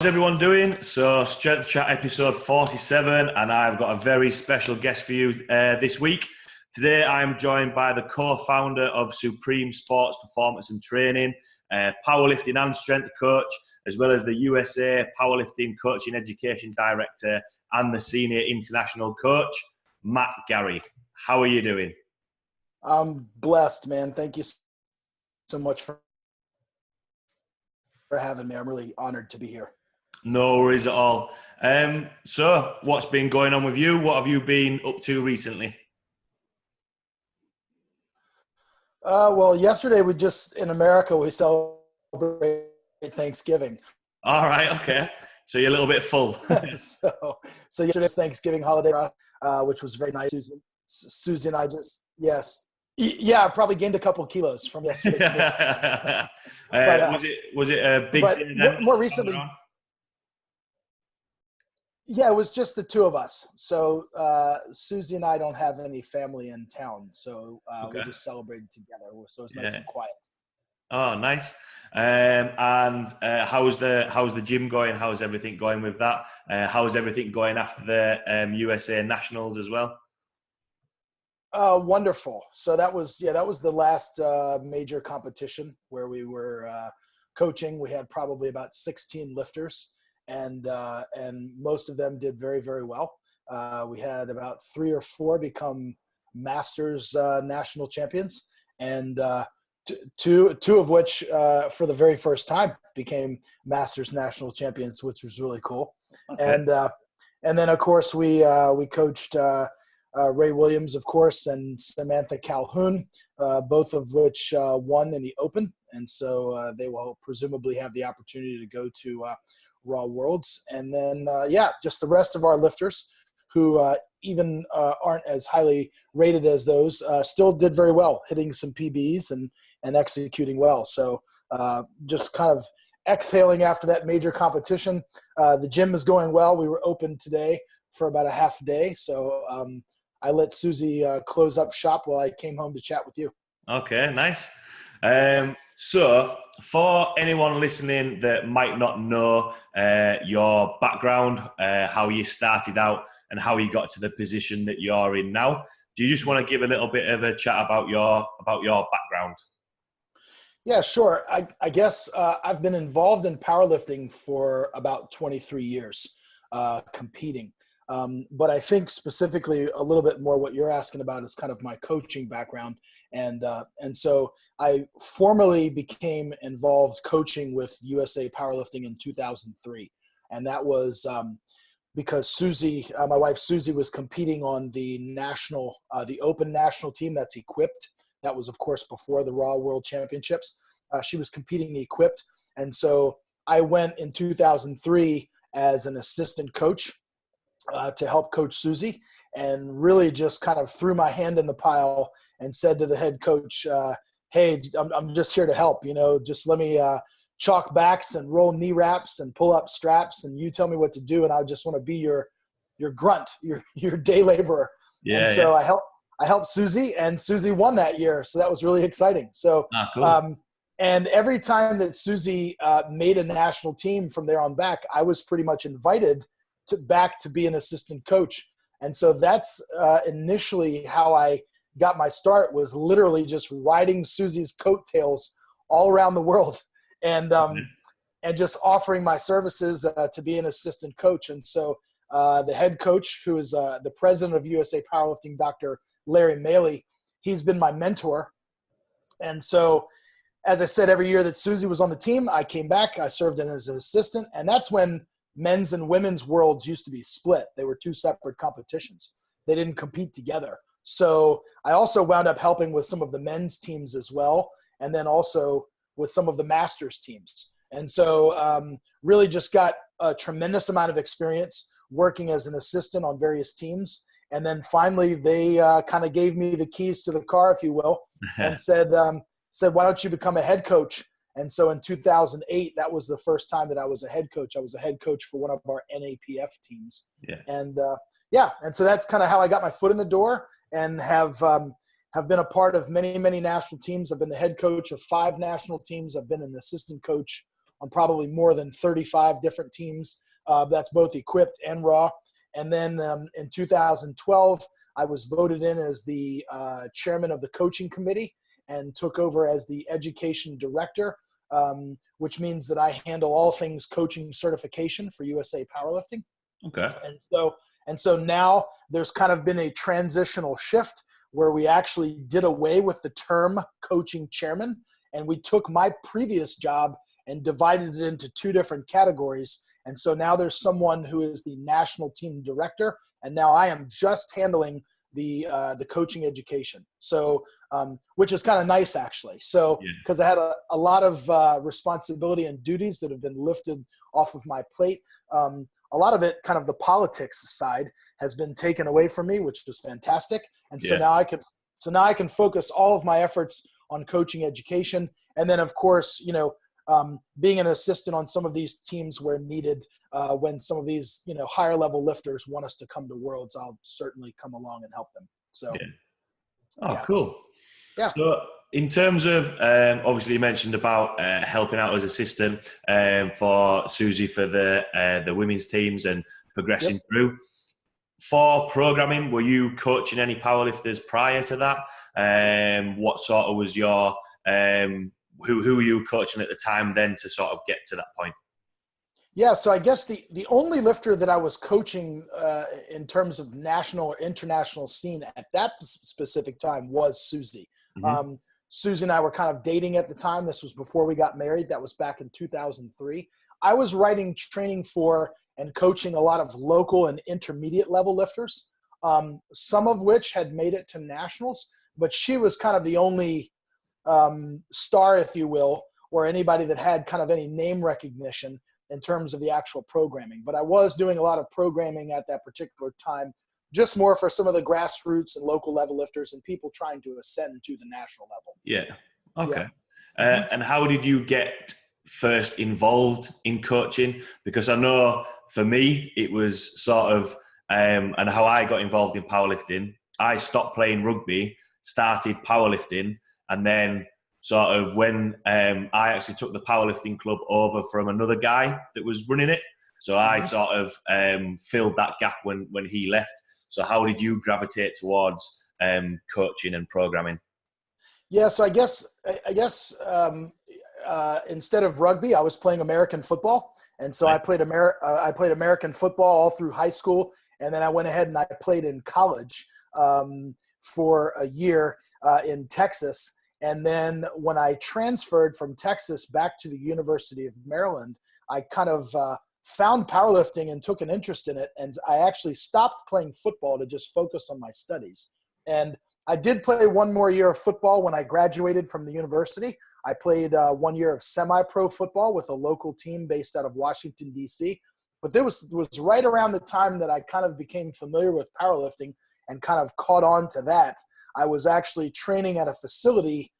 How's everyone doing? So, Strength Chat episode 47, and I've got a very special guest for you this week. Today, I'm joined by the co-founder of Supreme Sports Performance and Training, Powerlifting and Strength Coach, as well as the USA Powerlifting Coaching Education Director and the Senior International Coach, Matt Gary. How are you doing? I'm blessed, man. Thank you so much for having me. I'm really honored to be here. No worries at all. So, what's been going on with you? What have you been up to recently? Well, yesterday in America, we celebrated Thanksgiving. All right, okay. So you're a little bit full. so yesterday's Thanksgiving holiday, which was very nice. Susie and I I probably gained a couple of kilos from yesterday. Was it a big dinner? More recently, yeah, it was just the two of us. So Susie and I don't have any family in town, so we just celebrated together. So it's nice and quiet. Oh, nice. And how's the gym going? How's everything going with that? How's everything going after the USA Nationals as well? Wonderful. So that was the last major competition where we were coaching. We had probably about 16 lifters. And most of them did very, very well. We had about 3 or 4 become Masters national champions, and two of which for the very first time became Masters national champions, which was really cool. Okay. And then of course we coached Ray Williams, of course, and Samantha Calhoun, both of which won in the Open, and so they will presumably have the opportunity to go to Raw Worlds. And then just the rest of our lifters who even aren't as highly rated as those still did very well, hitting some PBs and executing well. So just kind of exhaling after that major competition. The gym is going well. We were open today for about a half day, so I let Susie close up shop while I came home to chat with you. Okay, nice. So for anyone listening that might not know your background, how you started out and how you got to the position that you're in now, do you just want to give a little bit of a chat about your background? Yeah, sure. I guess I've been involved in powerlifting for about 23 years, competing. But I think specifically a little bit more what you're asking about is kind of my coaching background. And so I formally became involved coaching with USA Powerlifting in 2003. And that was because Susie, my wife Susie, was competing on the Open national team that's equipped. That was, of course, before the Raw World Championships. She was competing equipped. And so I went in 2003 as an assistant coach to help coach Susie, and really just kind of threw my hand in the pile and said to the head coach, hey, I'm just here to help, just let me chalk backs and roll knee wraps and pull up straps, and you tell me what to do, and I just want to be your grunt, your day laborer. Yeah, and so yeah. I helped Susie, and Susie won that year, so that was really exciting. So cool. And every time that Susie made a national team from there on back, I was pretty much invited back to be an assistant coach. And so that's initially how I got my start, was literally just riding Susie's coattails all around the world and just offering my services to be an assistant coach. And so the head coach, who is the president of USA Powerlifting, Dr. Larry Maley, he's been my mentor. And so, as I said, every year that Susie was on the team, I came back, I served in as an assistant, and that's when men's and women's worlds used to be split. They were 2 separate competitions. They didn't compete together. So I also wound up helping with some of the men's teams as well, and then also with some of the masters teams. And so really just got a tremendous amount of experience working as an assistant on various teams. And then finally they kind of gave me the keys to the car, if you will, and said, why don't you become a head coach? And so in 2008, that was the first time that I was a head coach. I was a head coach for one of our NAPF teams. Yeah. And so that's kind of how I got my foot in the door, and have been a part of many, many national teams. I've been the head coach of 5 national teams. I've been an assistant coach on probably more than 35 different teams. That's both equipped and raw. And then in 2012, I was voted in as the chairman of the coaching committee and took over as the education director, which means that I handle all things coaching certification for USA Powerlifting. Okay. And so now there's kind of been a transitional shift where we actually did away with the term coaching chairman, and we took my previous job and divided it into two different categories. And so now there's someone who is the national team director, and now I am just handling the coaching education. So, which is kind of nice actually. So, because I had a lot of responsibility and duties that have been lifted off of my plate. A lot of it, kind of the politics side, has been taken away from me, which is fantastic. And so now I can focus all of my efforts on coaching education. And then of course, being an assistant on some of these teams where needed, when some of these, higher level lifters want us to come to Worlds, I'll certainly come along and help them. So, Cool. Yeah. So in terms of, obviously you mentioned about helping out as assistant for Susie for the women's teams and progressing through. For programming, were you coaching any powerlifters prior to that? What sort of was your, who were you coaching at the time then to sort of get to that point? Yeah, so I guess the only lifter that I was coaching in terms of national or international scene at that specific time was Susie. Mm-hmm. Susie and I were kind of dating at the time. This was before we got married. That was back in 2003. I was writing training for and coaching a lot of local and intermediate level lifters, some of which had made it to nationals, but she was kind of the only star, if you will, or anybody that had kind of any name recognition in terms of the actual programming. But I was doing a lot of programming at that particular time, just more for some of the grassroots and local level lifters and people trying to ascend to the national level. Yeah. Okay. Yeah. And how did you get first involved in coaching? Because I know for me, it was sort of, and how I got involved in powerlifting, I stopped playing rugby, started powerlifting, and then sort of when I actually took the powerlifting club over from another guy that was running it. So I sort of filled that gap when he left. So how did you gravitate towards coaching and programming? Yeah, so I guess instead of rugby, I was playing American football, and so I played American football all through high school, and then I went ahead and I played in college for a year in Texas. And then when I transferred from Texas back to the University of Maryland, I kind of found powerlifting and took an interest in it. And I actually stopped playing football to just focus on my studies. And I did play one more year of football when I graduated from the university. I played 1 year of semi-pro football with a local team based out of Washington, D.C. But it was right around the time that I kind of became familiar with powerlifting and kind of caught on to that. I was actually training at a facility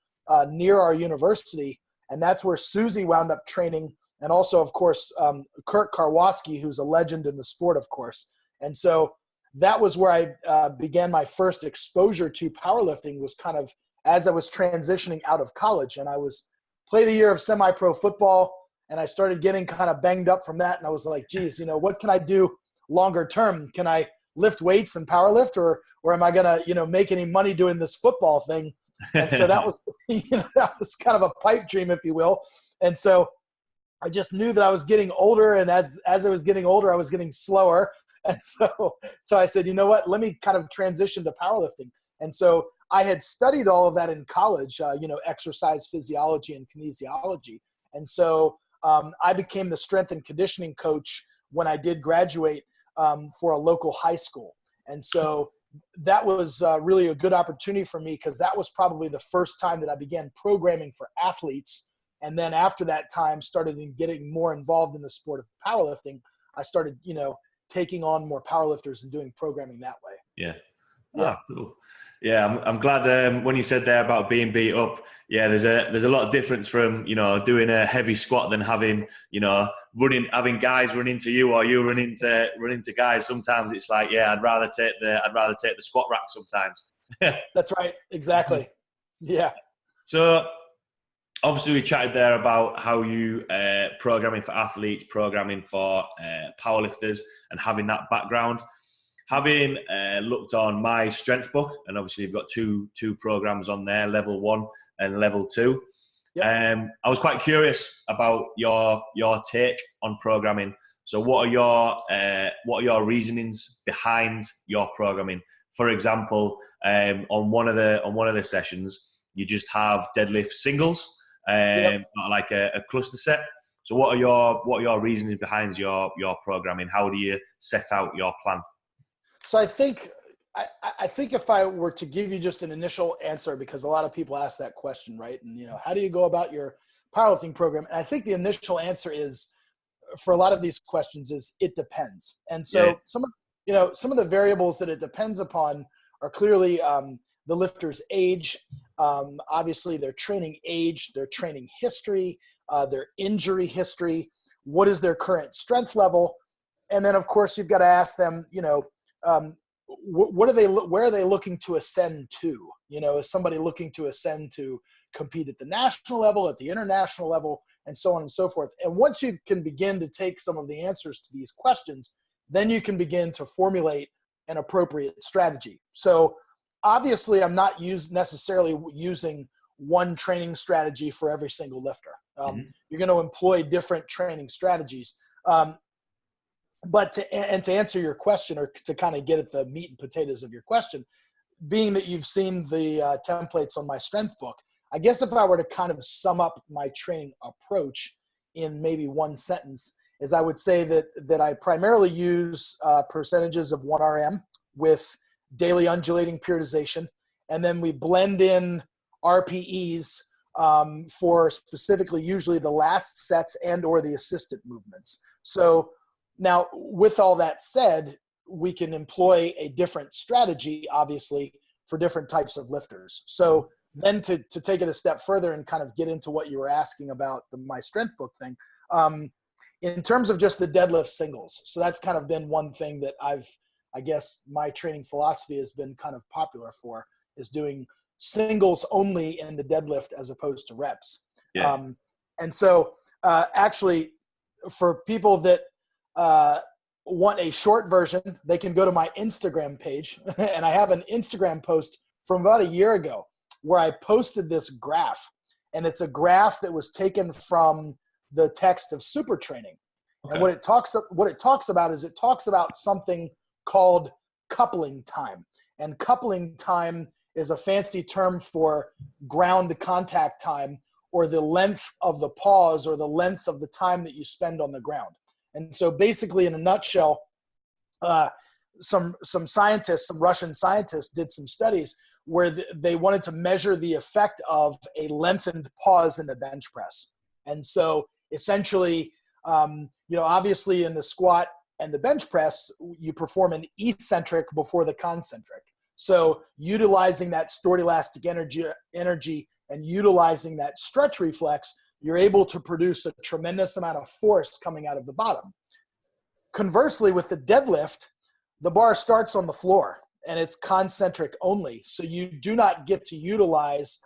near our university, and that's where Susie wound up training, and also, of course, Kurt Karwoski, who's a legend in the sport, of course. And so that was where I began my first exposure to powerlifting, was kind of as I was transitioning out of college. And I played a year of semi-pro football, and I started getting kind of banged up from that. And I was like, geez, what can I do longer term? Can I lift weights and powerlift, or am I going to, make any money doing this football thing? And so that was, that was kind of a pipe dream, if you will. And so I just knew that I was getting older, and as I was getting older, I was getting slower. And so I said, you know what, let me kind of transition to powerlifting. And so I had studied all of that in college, exercise physiology and kinesiology. And so I became the strength and conditioning coach when I did graduate for a local high school. And so that was really a good opportunity for me, because that was probably the first time that I began programming for athletes. And then after that time, started getting more involved in the sport of powerlifting. I started, taking on more powerlifters and doing programming that way. Yeah. Oh, cool. Yeah, I'm glad when you said there about being beat up. Yeah, there's a lot of difference from doing a heavy squat than having having guys run into you, or you run into guys. Sometimes it's like, I'd rather take the squat rack sometimes. That's right. Exactly. Yeah. So obviously we chatted there about how you programming for athletes, programming for powerlifters, and having that background. Having looked on my strength book, and obviously you've got two programs on there, level 1 and level 2. Yep. I was quite curious about your take on programming. So what are your reasonings behind your programming? For example, on one of the sessions, you just have deadlift singles, Yep. like a cluster set. So what are your reasonings behind your programming? How do you set out your plan? So I think if I were to give you just an initial answer, because a lot of people ask that question, right? And how do you go about your powerlifting program? And I think the initial answer is, for a lot of these questions, is it depends. And so Yeah. some of the variables that it depends upon are clearly the lifter's age, obviously their training age, their training history, their injury history, what is their current strength level, and then of course you've got to ask them, where are they looking to ascend to? Is somebody looking to ascend to compete at the national level, at the international level, and so on and so forth? And once you can begin to take some of the answers to these questions, then you can begin to formulate an appropriate strategy. So obviously I'm not necessarily using one training strategy for every single lifter. You're going to employ different training strategies. But to answer your question, or to kind of get at the meat and potatoes of your question, being that you've seen the templates on my strength book, I guess if I were to kind of sum up my training approach in maybe one sentence, is I would say that I primarily use percentages of 1RM with daily undulating periodization, and then we blend in RPEs for specifically usually the last sets and or the assistant movements. So now, with all that said, we can employ a different strategy, obviously, for different types of lifters. So then to take it a step further and kind of get into what you were asking about my strength book thing, in terms of just the deadlift singles. So that's kind of been one thing that I guess my training philosophy has been kind of popular for, is doing singles only in the deadlift as opposed to reps. Yeah. And so actually, for people that want a short version, they can go to my Instagram page. And I have an Instagram post from about a year ago where I posted this graph. And it's a graph that was taken from the text of Super Training. Okay. And what it talks about is, it talks about something called coupling time. And coupling time is a fancy term for ground contact time, or the length of the pause, or the length of the time that you spend on the ground. And so basically, in a nutshell, some scientists, some Russian scientists, did some studies where they wanted to measure the effect of a lengthened pause in the bench press. And so essentially, obviously in the squat and the bench press, you perform an eccentric before the concentric. So utilizing that stored elastic energy and utilizing that stretch reflex, you're able to produce a tremendous amount of force coming out of the bottom. Conversely, with the deadlift, the bar starts on the floor and it's concentric only. So you do not get to utilize,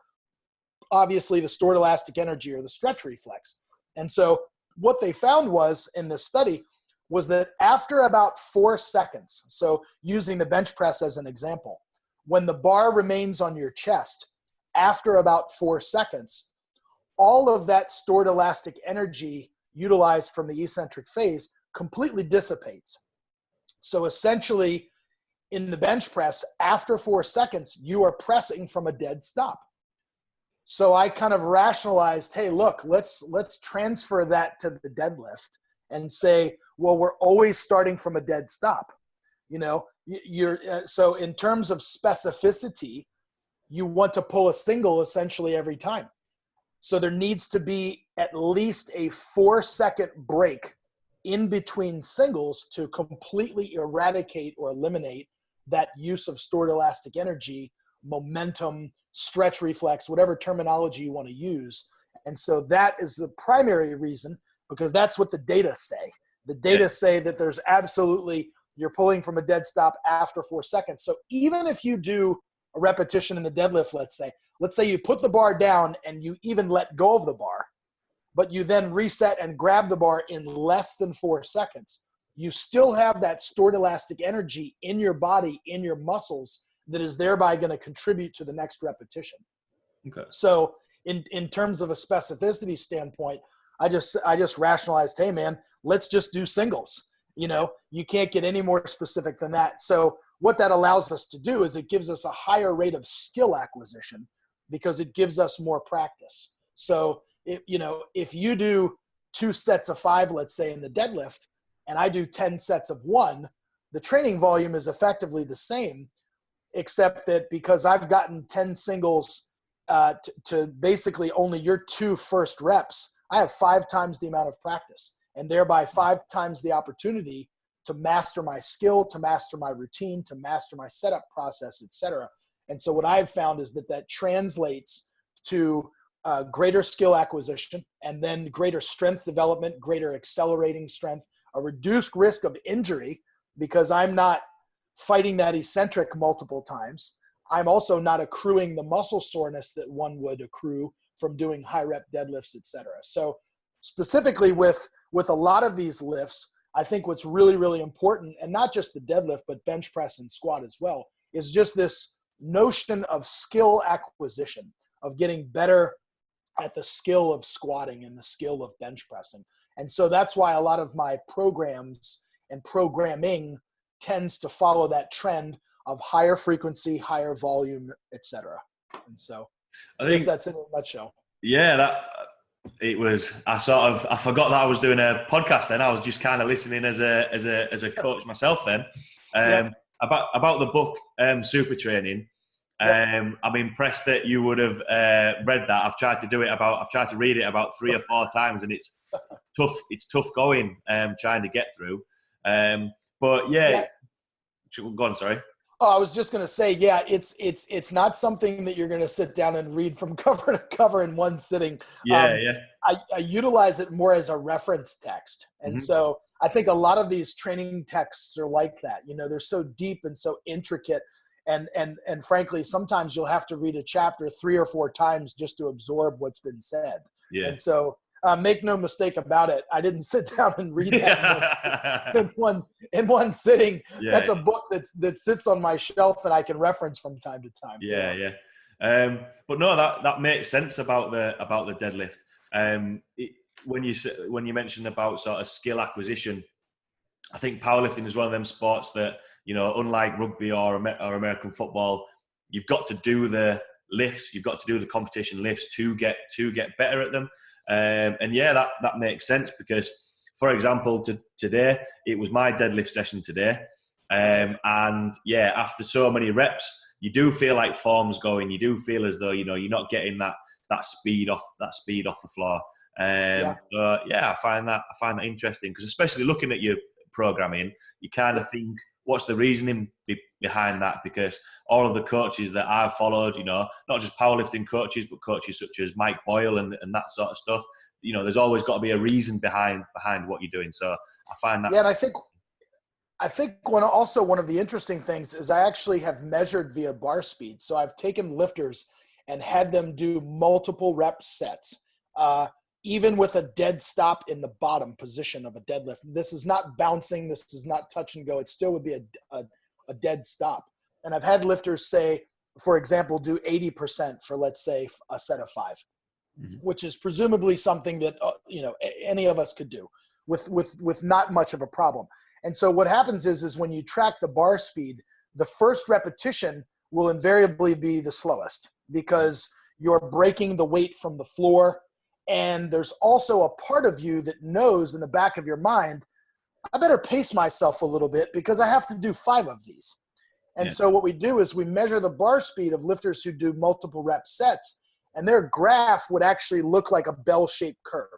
obviously, the stored elastic energy or the stretch reflex. And so what they found was, in this study, was that after about 4 seconds, so using the bench press as an example, when the bar remains on your chest, after about 4 seconds, all of that stored elastic energy utilized from the eccentric phase completely dissipates. So essentially, in the bench press, after 4 seconds, you are pressing from a dead stop. So I kind of rationalized, hey, look, let's transfer that to the deadlift and say, well, we're always starting from a dead stop. So in terms of specificity, you want to pull a single essentially every time. So there needs to be at least a 4-second break in between singles to completely eradicate or eliminate that use of stored elastic energy, momentum, stretch reflex, whatever terminology you want to use. And so that is the primary reason, because that's what the data say. The data say that there's absolutely, you're pulling from a dead stop after 4 seconds. So even if you do a repetition in the deadlift, let's say you put the bar down and you even let go of the bar, but you then reset and grab the bar in less than 4 seconds. You still have that stored elastic energy in your body, in your muscles, that is thereby going to contribute to the next repetition. Okay. So in terms of a specificity standpoint, I just rationalized, hey man, let's just do singles. You can't get any more specific than that. So what that allows us to do is it gives us a higher rate of skill acquisition because it gives us more practice. So if you do 2 sets of 5, let's say in the deadlift, and I do 10 sets of 1, the training volume is effectively the same, except that because I've gotten 10 singles to basically only your 2 first reps, I have 5 times the amount of practice and thereby 5 times the opportunity to master my skill, to master my routine, to master my setup process, etc. And so what I've found is that translates to greater skill acquisition and then greater strength development, greater accelerating strength, a reduced risk of injury because I'm not fighting that eccentric multiple times. I'm also not accruing the muscle soreness that one would accrue from doing high rep deadlifts, etc. So specifically with a lot of these lifts, I think what's really, really important, and not just the deadlift, but bench press and squat as well, is just this notion of skill acquisition, of getting better at the skill of squatting and the skill of bench pressing. And so that's why a lot of my programs and programming tends to follow that trend of higher frequency, higher volume, etc. And so I think that's in a nutshell. Yeah, I forgot that I was doing a podcast then. I was just kind of listening as a coach myself then. About the book Super Training. I'm impressed that you would have read that. I've tried to read it about 3 or 4 times, and it's tough. It's tough going trying to get through. But go on. Sorry. Oh, I was just going to say, it's not something that you're going to sit down and read from cover to cover in one sitting. I utilize it more as a reference text. And so I think a lot of these training texts are like that. They're so deep and so intricate. And frankly, sometimes you'll have to read a chapter 3 or 4 times just to absorb what's been said. Yeah. And so make no mistake about it, I didn't sit down and read that in one sitting. Yeah. That's a book that sits on my shelf and I can reference from time to time. But no, that makes sense about the deadlift. When you mentioned about sort of skill acquisition, I think powerlifting is one of them sports that, unlike rugby or American football, you've got to do the lifts, you've got to do the competition lifts to get better at them. That makes sense because, for example, today, it was my deadlift session today. After so many reps, you do feel like form's going. You do feel as though, you're not getting that speed off the floor. I find that interesting because, especially looking at your programming, you kind of think, what's the reasoning behind that? Because all of the coaches that I've followed, not just powerlifting coaches, but coaches such as Mike Boyle and that sort of stuff, there's always got to be a reason behind what you're doing. So I find that. Yeah, and I think one of the interesting things is I actually have measured via bar speed. So I've taken lifters and had them do multiple rep sets, even with a dead stop in the bottom position of a deadlift. This is not bouncing. This is not touch and go. It still would be a dead stop. And I've had lifters say, for example, do 80% for, let's say, a set of 5, which is presumably something that, any of us could do with not much of a problem. And so what happens is when you track the bar speed, the first repetition will invariably be the slowest because you're breaking the weight from the floor. And there's also a part of you that knows in the back of your mind, I better pace myself a little bit because I have to do 5 of these. And so what we do is we measure the bar speed of lifters who do multiple rep sets, and their graph would actually look like a bell-shaped curve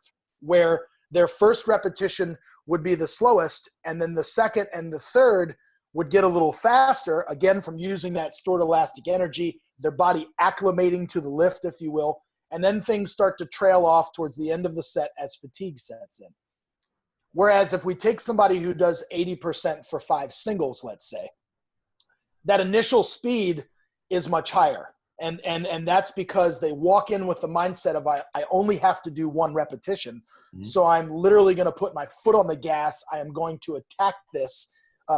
where their first repetition would be the slowest, and then the second and the third would get a little faster, again, from using that stored elastic energy, their body acclimating to the lift, if you will. And then things start to trail off towards the end of the set as fatigue sets in. Whereas if we take somebody who does 80% for 5 singles, let's say, that initial speed is much higher. And that's because they walk in with the mindset of, I only have to do one repetition. Mm-hmm. So I'm literally going to put my foot on the gas. I am going to attack this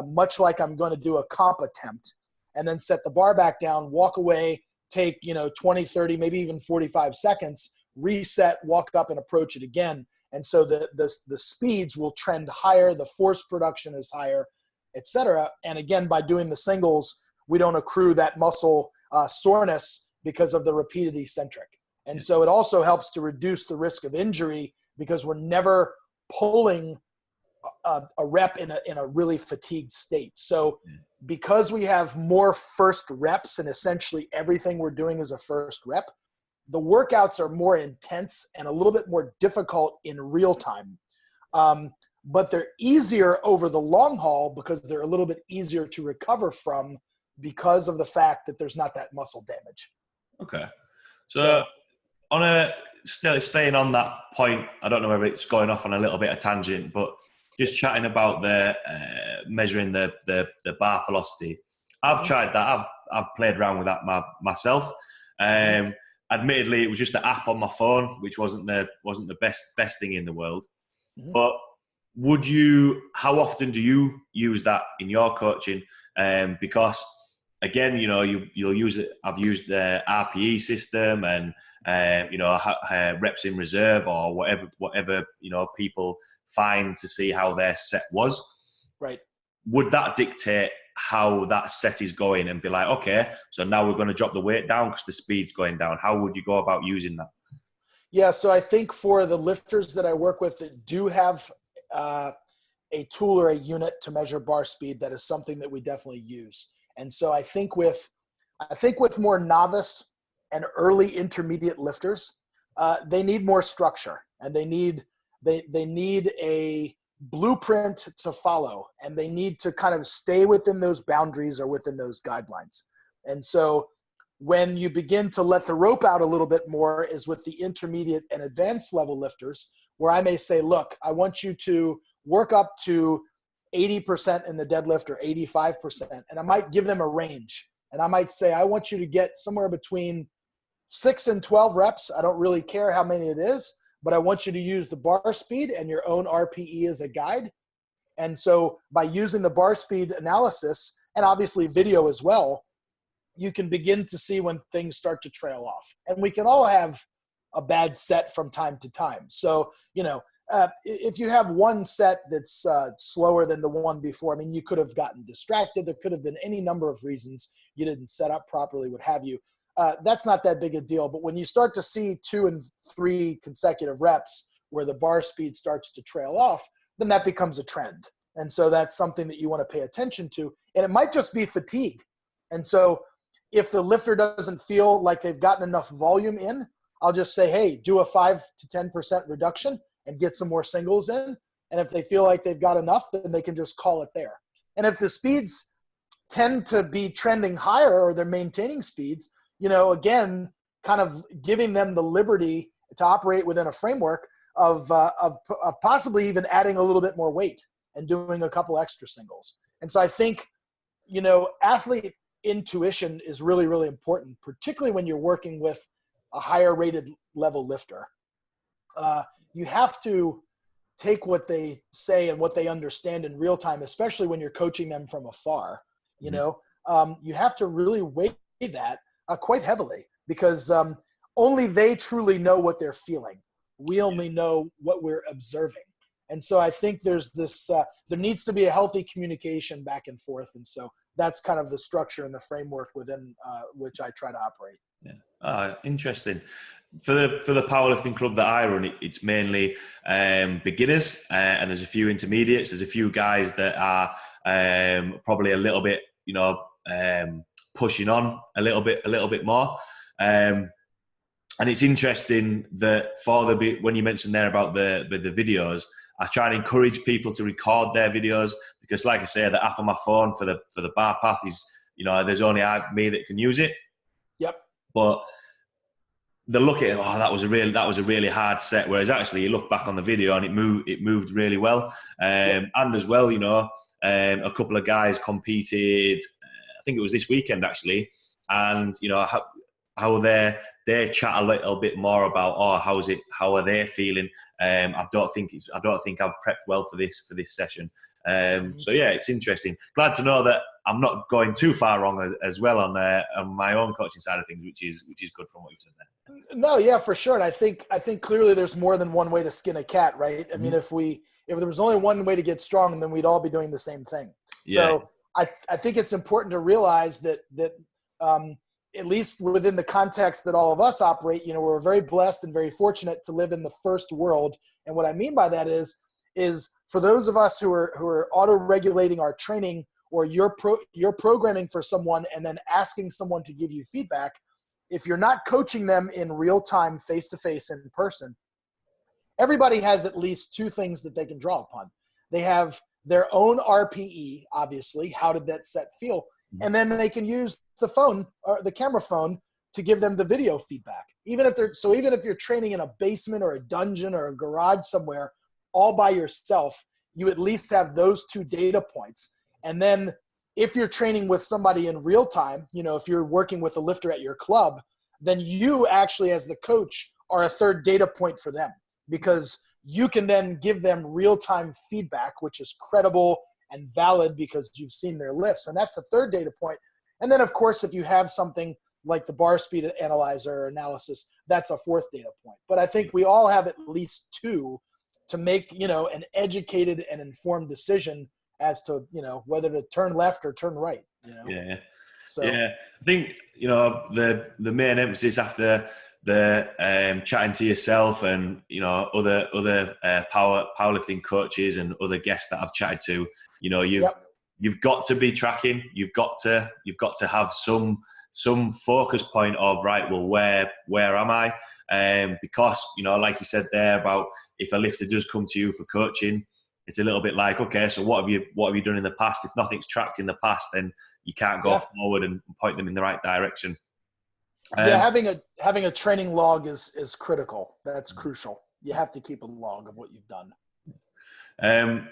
much like I'm going to do a comp attempt, and then set the bar back down, walk away, take, 20, 30, maybe even 45 seconds, reset, walk up and approach it again. And so the speeds will trend higher. The force production is higher, et cetera. And again, by doing the singles, we don't accrue that muscle soreness because of the repeated eccentric. And so it also helps to reduce the risk of injury because we're never pulling a rep in a really fatigued state. So because we have more first reps and essentially everything we're doing is a first rep, the workouts are more intense and a little bit more difficult in real time. But they're easier over the long haul because they're a little bit easier to recover from because of the fact that there's not that muscle damage. Okay. So still staying on that point, I don't know whether it's going off on a little bit of tangent, but just chatting about the measuring the bar velocity. I've tried that. I've played around with that myself. Admittedly, it was just an app on my phone, which wasn't the best thing in the world. Mm-hmm. But how often do you use that in your coaching? Because again, you'll use it. I've used the RPE system and reps in reserve or whatever people find to see how their set was. Right. Would that dictate how that set is going and be like, okay, so now we're going to drop the weight down because the speed's going down? How would you go about using that? Yeah, so I think for the lifters that I work with that do have a tool or a unit to measure bar speed, that is something that we definitely use. And so I think with more novice and early intermediate lifters, they need more structure, and they need a blueprint to follow, and they need to kind of stay within those boundaries or within those guidelines. And so when you begin to let the rope out a little bit more is with the intermediate and advanced level lifters, where I may say, look, I want you to work up to 80% in the deadlift or 85%. And I might give them a range. And I might say, I want you to get somewhere between 6 and 12 reps. I don't really care how many it is, but I want you to use the bar speed and your own RPE as a guide. And so by using the bar speed analysis, and obviously video as well, you can begin to see when things start to trail off. And we can all have a bad set from time to time. So, if you have one set that's slower than the one before, I mean, you could have gotten distracted. There could have been any number of reasons you didn't set up properly, what have you. That's not that big a deal. But when you start to see 2 and 3 consecutive reps where the bar speed starts to trail off, then that becomes a trend. And so that's something that you want to pay attention to. And it might just be fatigue. And so if the lifter doesn't feel like they've gotten enough volume in, I'll just say, hey, do a 5 to 10% reduction and get some more singles in. And if they feel like they've got enough, then they can just call it there. And if the speeds tend to be trending higher or they're maintaining speeds, again, kind of giving them the liberty to operate within a framework of possibly even adding a little bit more weight and doing a couple extra singles. And so I think, athlete intuition is really, really important, particularly when you're working with a higher rated level lifter. You have to take what they say and what they understand in real time, especially when you're coaching them from afar. You have to really weigh that quite heavily because only they truly know what they're feeling. We only know what we're observing. And so I think there's this, there needs to be a healthy communication back and forth. And so that's kind of the structure and the framework within which I try to operate. Yeah. Interesting. For the powerlifting club that I run, it's mainly beginners, and there's a few intermediates. There's a few guys that are probably a little bit, pushing on a little bit more. And it's interesting that when you mentioned there about the videos, I try and encourage people to record their videos because, like I say, the app on my phone for the bar path is, there's only me that can use it. Yep. But they look at it, that was a really hard set. Whereas actually, you look back on the video and it moved really well. And as well, a couple of guys competed. I think it was this weekend actually. and how they chat a little bit more about, oh, how are they feeling. I don't think I've prepped well for this session. So yeah, it's interesting. Glad to know that I'm not going too far wrong as well on my own coaching side of things, which is good from what you've said there. No, yeah, for sure. And I think clearly there's more than one way to skin a cat, right? I mean, if there was only one way to get strong, then we'd all be doing the same thing. Yeah. So I think it's important to realize that at least within the context that all of us operate, we're very blessed and very fortunate to live in the first world. And what I mean by that is for those of us who are auto-regulating our training, or you're programming for someone and then asking someone to give you feedback, if you're not coaching them in real time, face-to-face, in person, everybody has at least two things that they can draw upon. They have their own RPE, obviously. How did that set feel? And then they can use the phone or the camera phone to give them the video feedback. Even if you're training in a basement or a dungeon or a garage somewhere all by yourself, you at least have those two data points. And then if you're training with somebody in real time, if you're working with a lifter at your club, then you actually, as the coach, are a third data point for them, because you can then give them real-time feedback, which is credible and valid because you've seen their lifts. And that's a third data point. And then, of course, if you have something like the bar speed analyzer or analysis, that's a fourth data point. But I think we all have at least two to make, an educated and informed decision as to, whether to turn left or turn right. Yeah. So, yeah. I think, the main emphasis after the chatting to yourself and other powerlifting coaches and other guests that I've chatted to, you've got to be tracking. You've got to have some focus point of, right, well, where am I? Because like you said there about, if a lifter does come to you for coaching, it's a little bit like, okay, so what have you done in the past? If nothing's tracked in the past, then you can't go forward and point them in the right direction. Having a training log is critical. That's crucial. You have to keep a log of what you've done.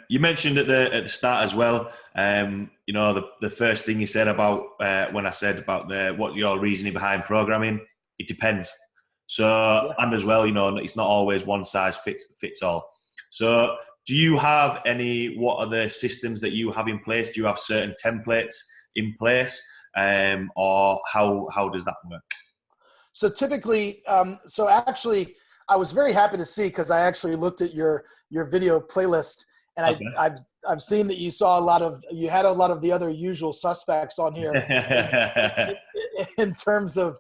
You mentioned at the start as well, the first thing you said about when I said about what your reasoning behind programming, it depends. So, and as well, it's not always one size fits all. So do you have what are the systems that you have in place? Do you have certain templates in place, or how does that work? So typically, actually, I was very happy to see, because I actually looked at your video playlist, and okay. I've seen that you had a lot of the other usual suspects on here in terms of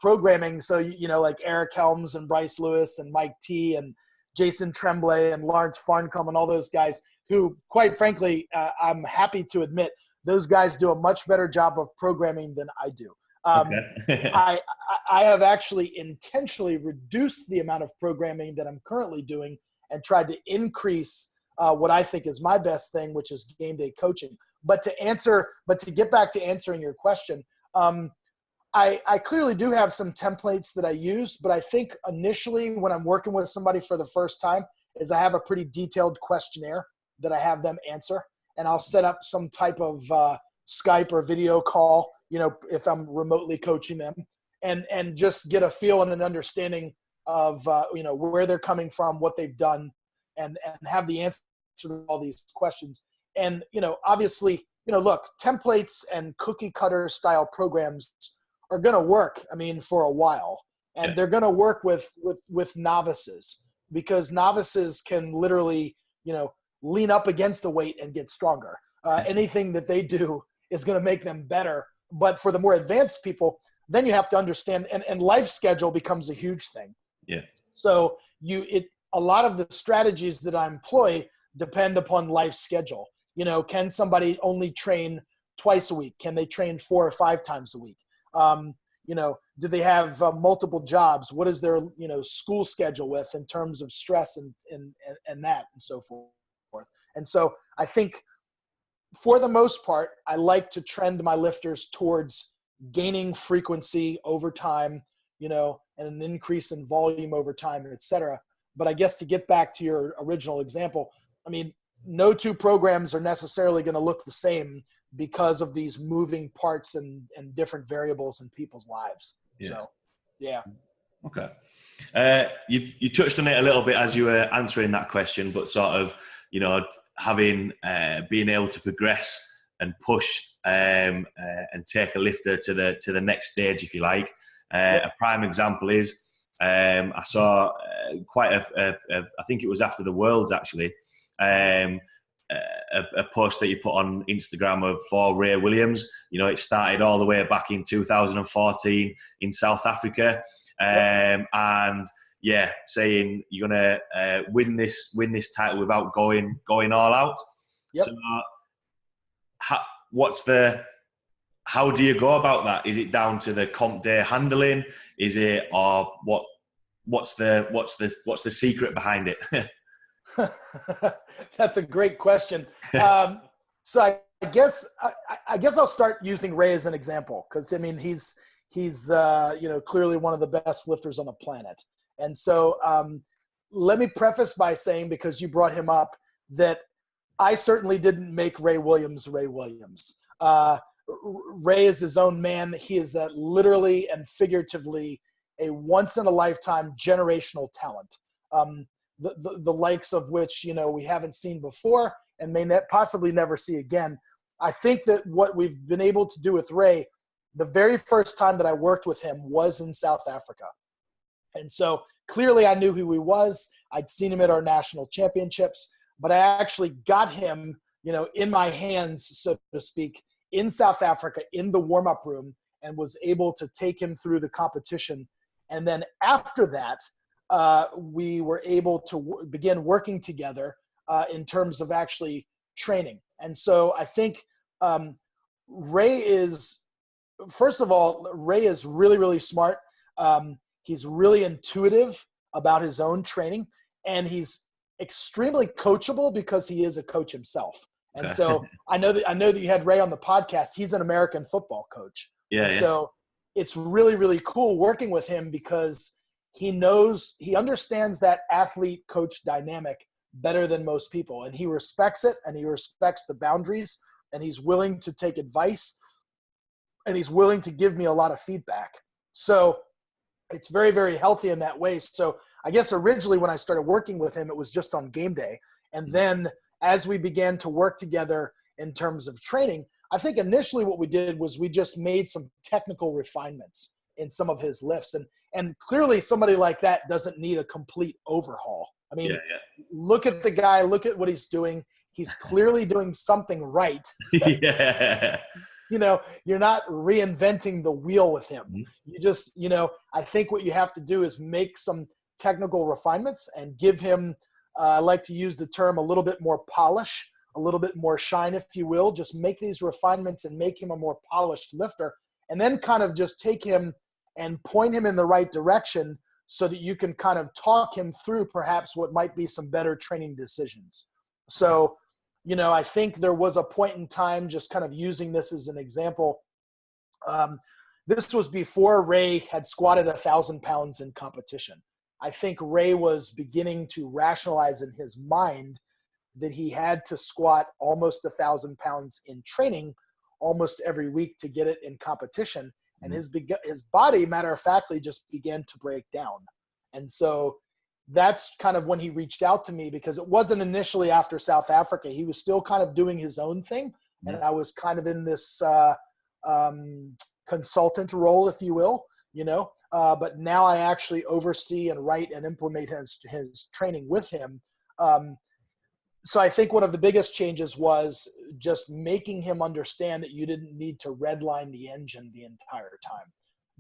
programming. So like Eric Helms and Bryce Lewis and Mike T and Jason Tremblay and Lawrence Farncombe and all those guys who, quite frankly, I'm happy to admit, those guys do a much better job of programming than I do. Okay. I have actually intentionally reduced the amount of programming that I'm currently doing and tried to increase what I think is my best thing, which is game day coaching. But to get back to answering your question, I clearly do have some templates that I use, but I think initially when I'm working with somebody for the first time is I have a pretty detailed questionnaire that I have them answer, and I'll set up some type of Skype or video call, if I'm remotely coaching them, and just get a feel and an understanding of, where they're coming from, what they've done, and have the answer to all these questions. And, obviously, look, templates and cookie cutter style programs are going to work, for a while. And they're going to work with novices, because novices can literally, lean up against a weight and get stronger. Anything that they do is going to make them better. But for the more advanced people, then you have to understand, and life schedule becomes a huge thing. Yeah. So a lot of the strategies that I employ depend upon life schedule. Can somebody only train twice a week? Can they train 4 or 5 times a week? Do they have multiple jobs? What is their, school schedule with in terms of stress and that and so forth. And so I think for the most part, I like to trend my lifters towards gaining frequency over time, and an increase in volume over time, et cetera. But I guess to get back to your original example, no two programs are necessarily going to look the same because of these moving parts and different variables in people's lives. Yes. So, yeah. Okay. You touched on it a little bit as you were answering that question, but sort of, having being able to progress and push and take a lifter to the next stage, if you like. A prime example is I saw quite I think it was after the Worlds actually, a post that you put on Instagram for Ray Williams. It started all the way back in 2014 in South Africa. And yeah, saying you're gonna win this title without going all out. Yep. So, how do you go about that? Is it down to the comp day handling? Is it, or what's the secret behind it? That's a great question. So I guess I'll start using Ray as an example, because I mean he's clearly one of the best lifters on the planet. And so let me preface by saying, because you brought him up, that I certainly didn't make Ray Williams Ray Williams. Ray is his own man. He is literally and figuratively a once-in-a-lifetime generational talent, the likes of which we haven't seen before and may possibly never see again. I think that what we've been able to do with Ray, the very first time that I worked with him was in South Africa. And so clearly I knew who he was. I'd seen him at our national championships, but I actually got him, in my hands, so to speak, in South Africa, in the warm-up room, and was able to take him through the competition. And then after that, we were able to begin working together in terms of actually training. And so I think Ray is, first of all, Ray is really, really smart. He's really intuitive about his own training, and he's extremely coachable because he is a coach himself. And so I know that you had Ray on the podcast. He's an American football coach. Yeah. So it's really, really cool working with him because he understands that athlete coach dynamic better than most people. And he respects it, and he respects the boundaries, and he's willing to take advice, and he's willing to give me a lot of feedback. So it's very, very healthy in that way. So I guess originally when I started working with him, it was just on game day. And then as we began to work together in terms of training, I think initially what we did was we just made some technical refinements in some of his lifts. And clearly somebody like that doesn't need a complete overhaul. I mean, Look at the guy, look at what he's doing. He's clearly doing something right. Yeah. You're not reinventing the wheel with him. Mm-hmm. You just, I think what you have to do is make some technical refinements and give him, I like to use the term, a little bit more polish, a little bit more shine, if you will. Just make these refinements and make him a more polished lifter, and then kind of just take him and point him in the right direction so that you can kind of talk him through perhaps what might be some better training decisions. So, I think there was a point in time, just kind of using this as an example. This was before Ray had squatted 1,000 pounds in competition. I think Ray was beginning to rationalize in his mind that he had to squat almost 1,000 pounds in training almost every week to get it in competition. And his body, matter of factly, just began to break down. And so that's kind of when he reached out to me, because it wasn't initially after South Africa. He was still kind of doing his own thing. And I was kind of in this consultant role, if you will, but now I actually oversee and write and implement his training with him. So I think one of the biggest changes was just making him understand that you didn't need to redline the engine the entire time,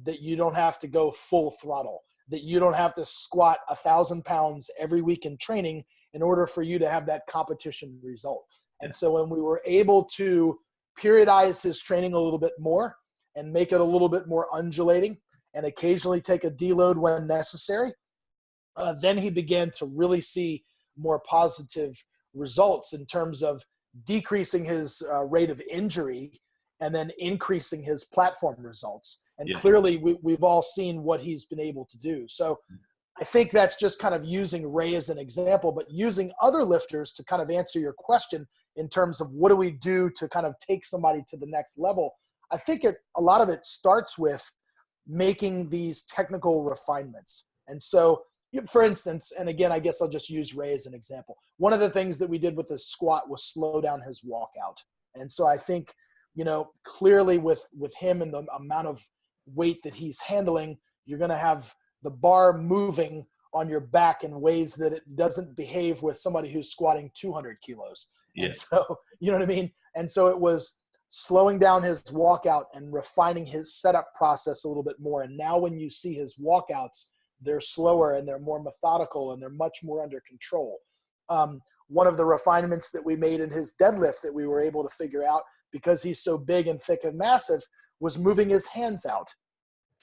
that you don't have to go full throttle, that you don't have to squat 1,000 pounds every week in training in order for you to have that competition result. And so when we were able to periodize his training a little bit more and make it a little bit more undulating and occasionally take a deload when necessary, then he began to really see more positive results in terms of decreasing his rate of injury and then increasing his platform results. And clearly we've all seen what he's been able to do. So I think that's just kind of using Ray as an example, but using other lifters to kind of answer your question in terms of what do we do to kind of take somebody to the next level. I think a lot of it starts with making these technical refinements. And so, for instance, and again, I guess I'll just use Ray as an example. One of the things that we did with the squat was slow down his walkout. And so I think, clearly with him and the amount of weight that he's handling, you're going to have the bar moving on your back in ways that it doesn't behave with somebody who's squatting 200 kilos. Yeah. And so, you know what I mean? And so it was slowing down his walkout and refining his setup process a little bit more. And now when you see his walkouts, they're slower and they're more methodical and they're much more under control. One of the refinements that we made in his deadlift that we were able to figure out, because he's so big and thick and massive, was moving his hands out.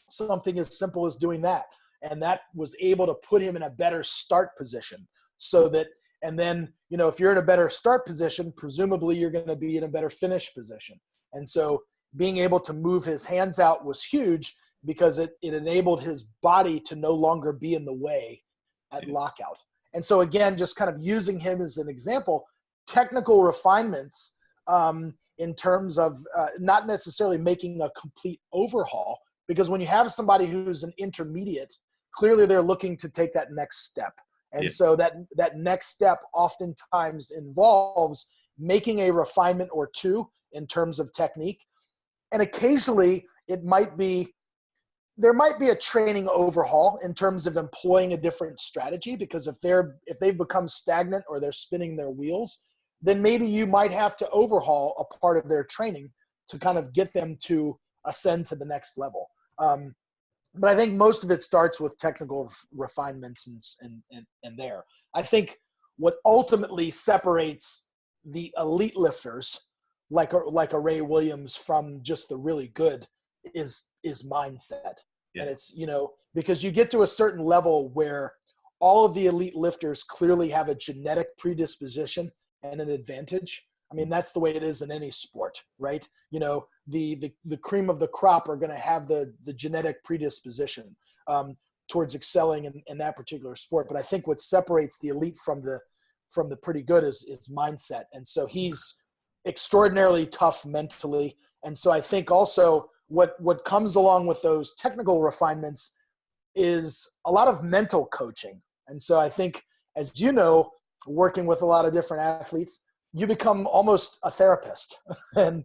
Something as simple as doing that. And that was able to put him in a better start position so that, and then, if you're in a better start position, presumably you're going to be in a better finish position. And so being able to move his hands out was huge because it enabled his body to no longer be in the way at lockout. And so again, just kind of using him as an example, technical refinements in terms of not necessarily making a complete overhaul, because when you have somebody who's an intermediate, clearly they're looking to take that next step. And so that next step oftentimes involves making a refinement or two in terms of technique. And occasionally there might be a training overhaul in terms of employing a different strategy, because if they've become stagnant or they're spinning their wheels, then maybe you might have to overhaul a part of their training to kind of get them to ascend to the next level. But I think most of it starts with technical refinements and there. I think what ultimately separates the elite lifters, like a Ray Williams, from just the really good is mindset. Yeah. And it's, because you get to a certain level where all of the elite lifters clearly have a genetic predisposition and an advantage. I mean, that's the way it is in any sport, right? The cream of the crop are going to have the genetic predisposition towards excelling in that particular sport. But I think what separates the elite from the pretty good is mindset. And so he's extraordinarily tough mentally. And so I think also what comes along with those technical refinements is a lot of mental coaching. And so I think, as you know, working with a lot of different athletes, you become almost a therapist and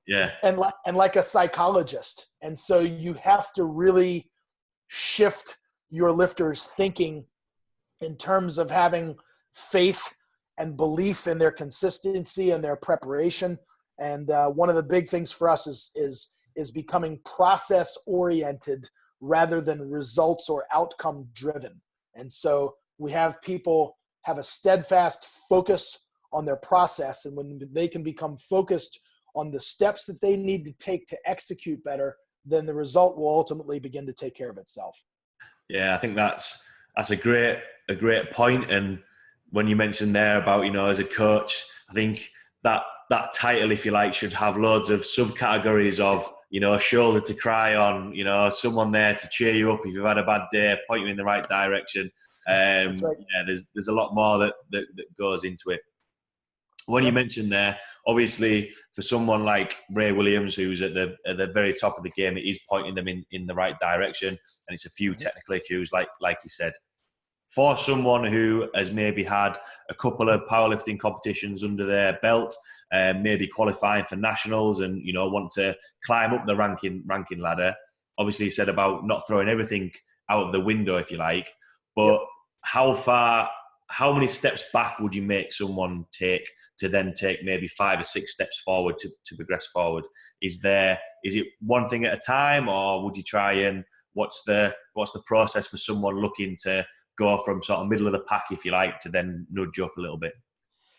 like a psychologist. And so you have to really shift your lifters' thinking in terms of having faith and belief in their consistency and their preparation. And one of the big things for us is becoming process oriented rather than results or outcome driven. And so we have people have a steadfast focus on their process, and when they can become focused on the steps that they need to take to execute better, then the result will ultimately begin to take care of itself. Yeah, I think that's a great point. And when you mentioned there about, as a coach, I think that title, if you like, should have loads of subcategories of, a shoulder to cry on, someone there to cheer you up if you've had a bad day, point you in the right direction. That's right. Yeah, there's a lot more that goes into it. When you mentioned there, obviously for someone like Ray Williams, who's at the very top of the game, it is pointing them in the right direction, and it's a few technical cues, like you said. For someone who has maybe had a couple of powerlifting competitions under their belt, maybe qualifying for nationals, and want to climb up the ranking ladder. Obviously, you said about not throwing everything out of the window, if you like, but how many steps back would you make someone take to then take maybe 5 or 6 steps forward to progress forward? Is it one thing at a time, or would you try and what's the process for someone looking to go from sort of middle of the pack, if you like, to then nudge up a little bit?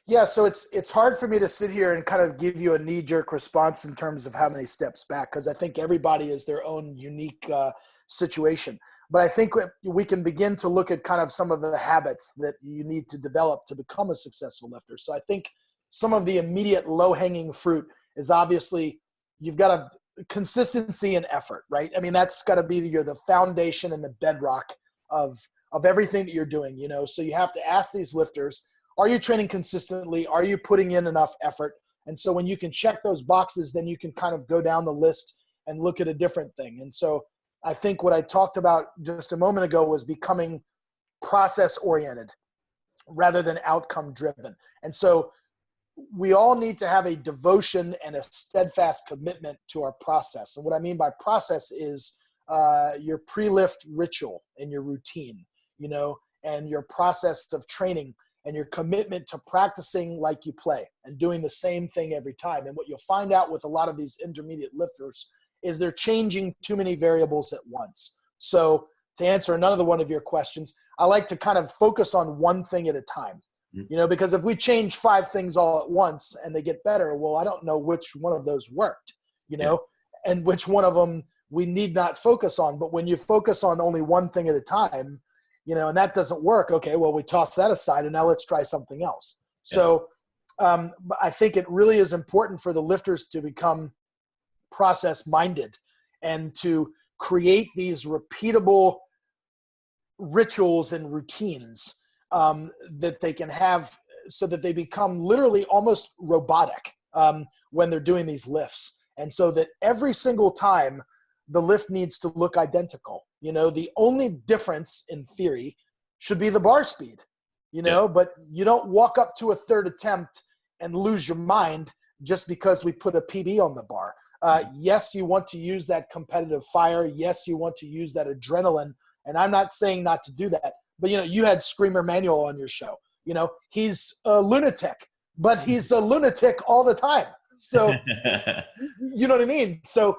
Yeah, so it's hard for me to sit here and kind of give you a knee-jerk response in terms of how many steps back, because I think everybody is their own unique situation. But I think we can begin to look at kind of some of the habits that you need to develop to become a successful lifter. So I think some of the immediate low-hanging fruit is obviously you've got a consistency and effort, right? I mean, that's got to be the foundation and the bedrock of of everything that you're doing, So you have to ask these lifters, are you training consistently? Are you putting in enough effort? And so when you can check those boxes, then you can kind of go down the list and look at a different thing. And so I think what I talked about just a moment ago was becoming process-oriented rather than outcome-driven. And so we all need to have a devotion and a steadfast commitment to our process. And what I mean by process is your pre-lift ritual and your routine, and your process of training and your commitment to practicing like you play and doing the same thing every time. And what you'll find out with a lot of these intermediate lifters is they're changing too many variables at once. So to answer another one of your questions, I like to kind of focus on one thing at a time, because if we change 5 things all at once and they get better, well, I don't know which one of those worked, and which one of them we need not focus on. But when you focus on only one thing at a time, and that doesn't work, okay, well, we toss that aside and now let's try something else. Yes. So I think it really is important for the lifters to become process-minded and to create these repeatable rituals and routines that they can have so that they become literally almost robotic when they're doing these lifts. And so that every single time the lift needs to look identical. The only difference in theory should be the bar speed, but you don't walk up to a third attempt and lose your mind just because we put a PB on the bar. Yes, you want to use that competitive fire. Yes, you want to use that adrenaline. And I'm not saying not to do that, but you had Screamer Manual on your show. He's a lunatic, but he's a lunatic all the time. So, you know what I mean? So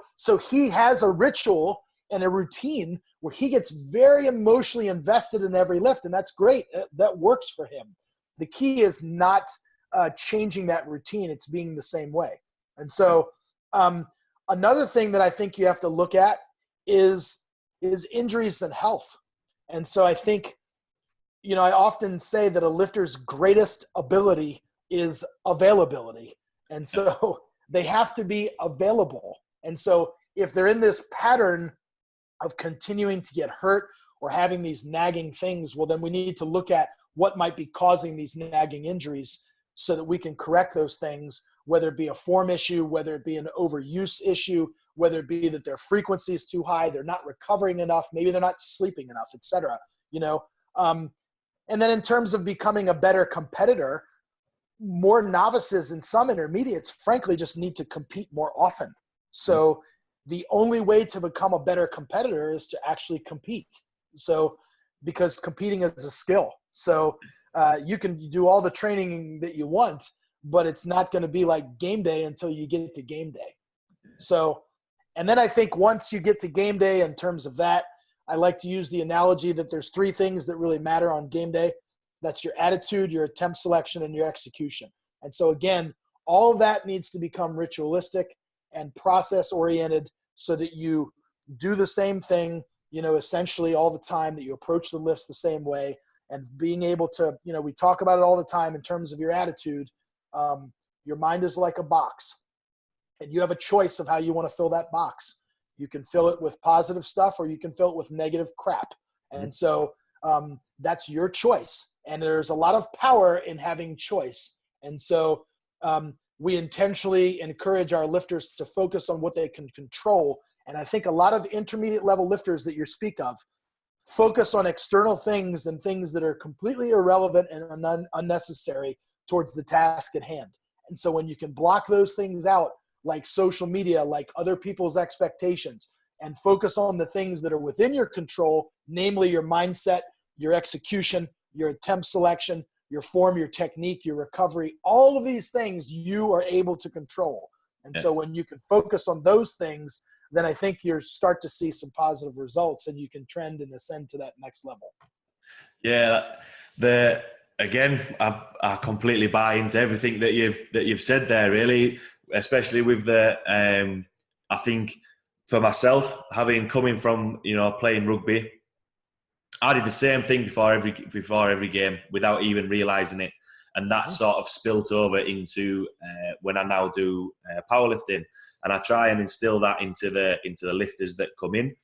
he has a ritual and a routine where he gets very emotionally invested in every lift, and that's great. That works for him. The key is not changing that routine. It's being the same way. And so another thing that I think you have to look at is injuries and health. And so I think, I often say that a lifter's greatest ability is availability. And so they have to be available. And so if they're in this pattern of continuing to get hurt or having these nagging things, well, then we need to look at what might be causing these nagging injuries so that we can correct those things, whether it be a form issue, whether it be an overuse issue, whether it be that their frequency is too high, they're not recovering enough, maybe they're not sleeping enough, et cetera. And then in terms of becoming a better competitor, more novices and some intermediates, frankly, just need to compete more often. So the only way to become a better competitor is to actually compete. So because competing is a skill. So you can do all the training that you want, but it's not going to be like game day until you get to game day. So, and then I think once you get to game day in terms of that, I like to use the analogy that there's 3 things that really matter on game day. That's your attitude, your attempt selection, and your execution. And so again, all of that needs to become ritualistic and process-oriented so that you do the same thing, essentially all the time, that you approach the lifts the same way, and being able to, we talk about it all the time in terms of your attitude. Your mind is like a box, and you have a choice of how you want to fill that box. You can fill it with positive stuff or you can fill it with negative crap. And so that's your choice. And there's a lot of power in having choice. And so we intentionally encourage our lifters to focus on what they can control. And I think a lot of intermediate level lifters that you speak of focus on external things and things that are completely irrelevant and unnecessary towards the task at hand. And so when you can block those things out, like social media, like other people's expectations, and focus on the things that are within your control, namely your mindset, your execution, your attempt selection, your form, your technique, your recovery, all of these things you are able to control. And yes. So when you can focus on those things, then I think you start to see some positive results and you can trend and ascend to that next level. Yeah, again, I completely buy into everything that you've said there, really, especially with I think for myself, coming from, playing rugby, I did the same thing before every game without even realising it. And that sort of spilt over into when I now do powerlifting. And I try and instill that into the lifters that come in.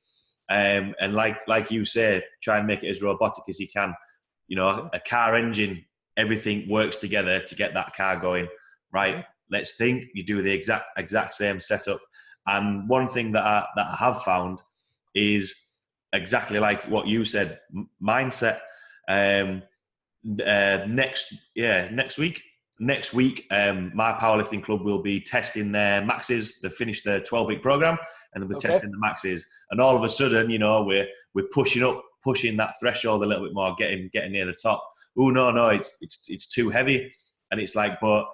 And like you say, try and make it as robotic as you can. You know, a car engine, everything works together to get that car going. Right? Let's think. You do the exact same setup. And one thing that I have found is exactly like what you said, mindset. Next week, my powerlifting club will be testing their maxes. They've finished their 12-week program, and they'll be testing the maxes. And all of a sudden, you know, we're pushing that threshold a little bit more, getting near the top. Oh no, it's too heavy, and it's like, but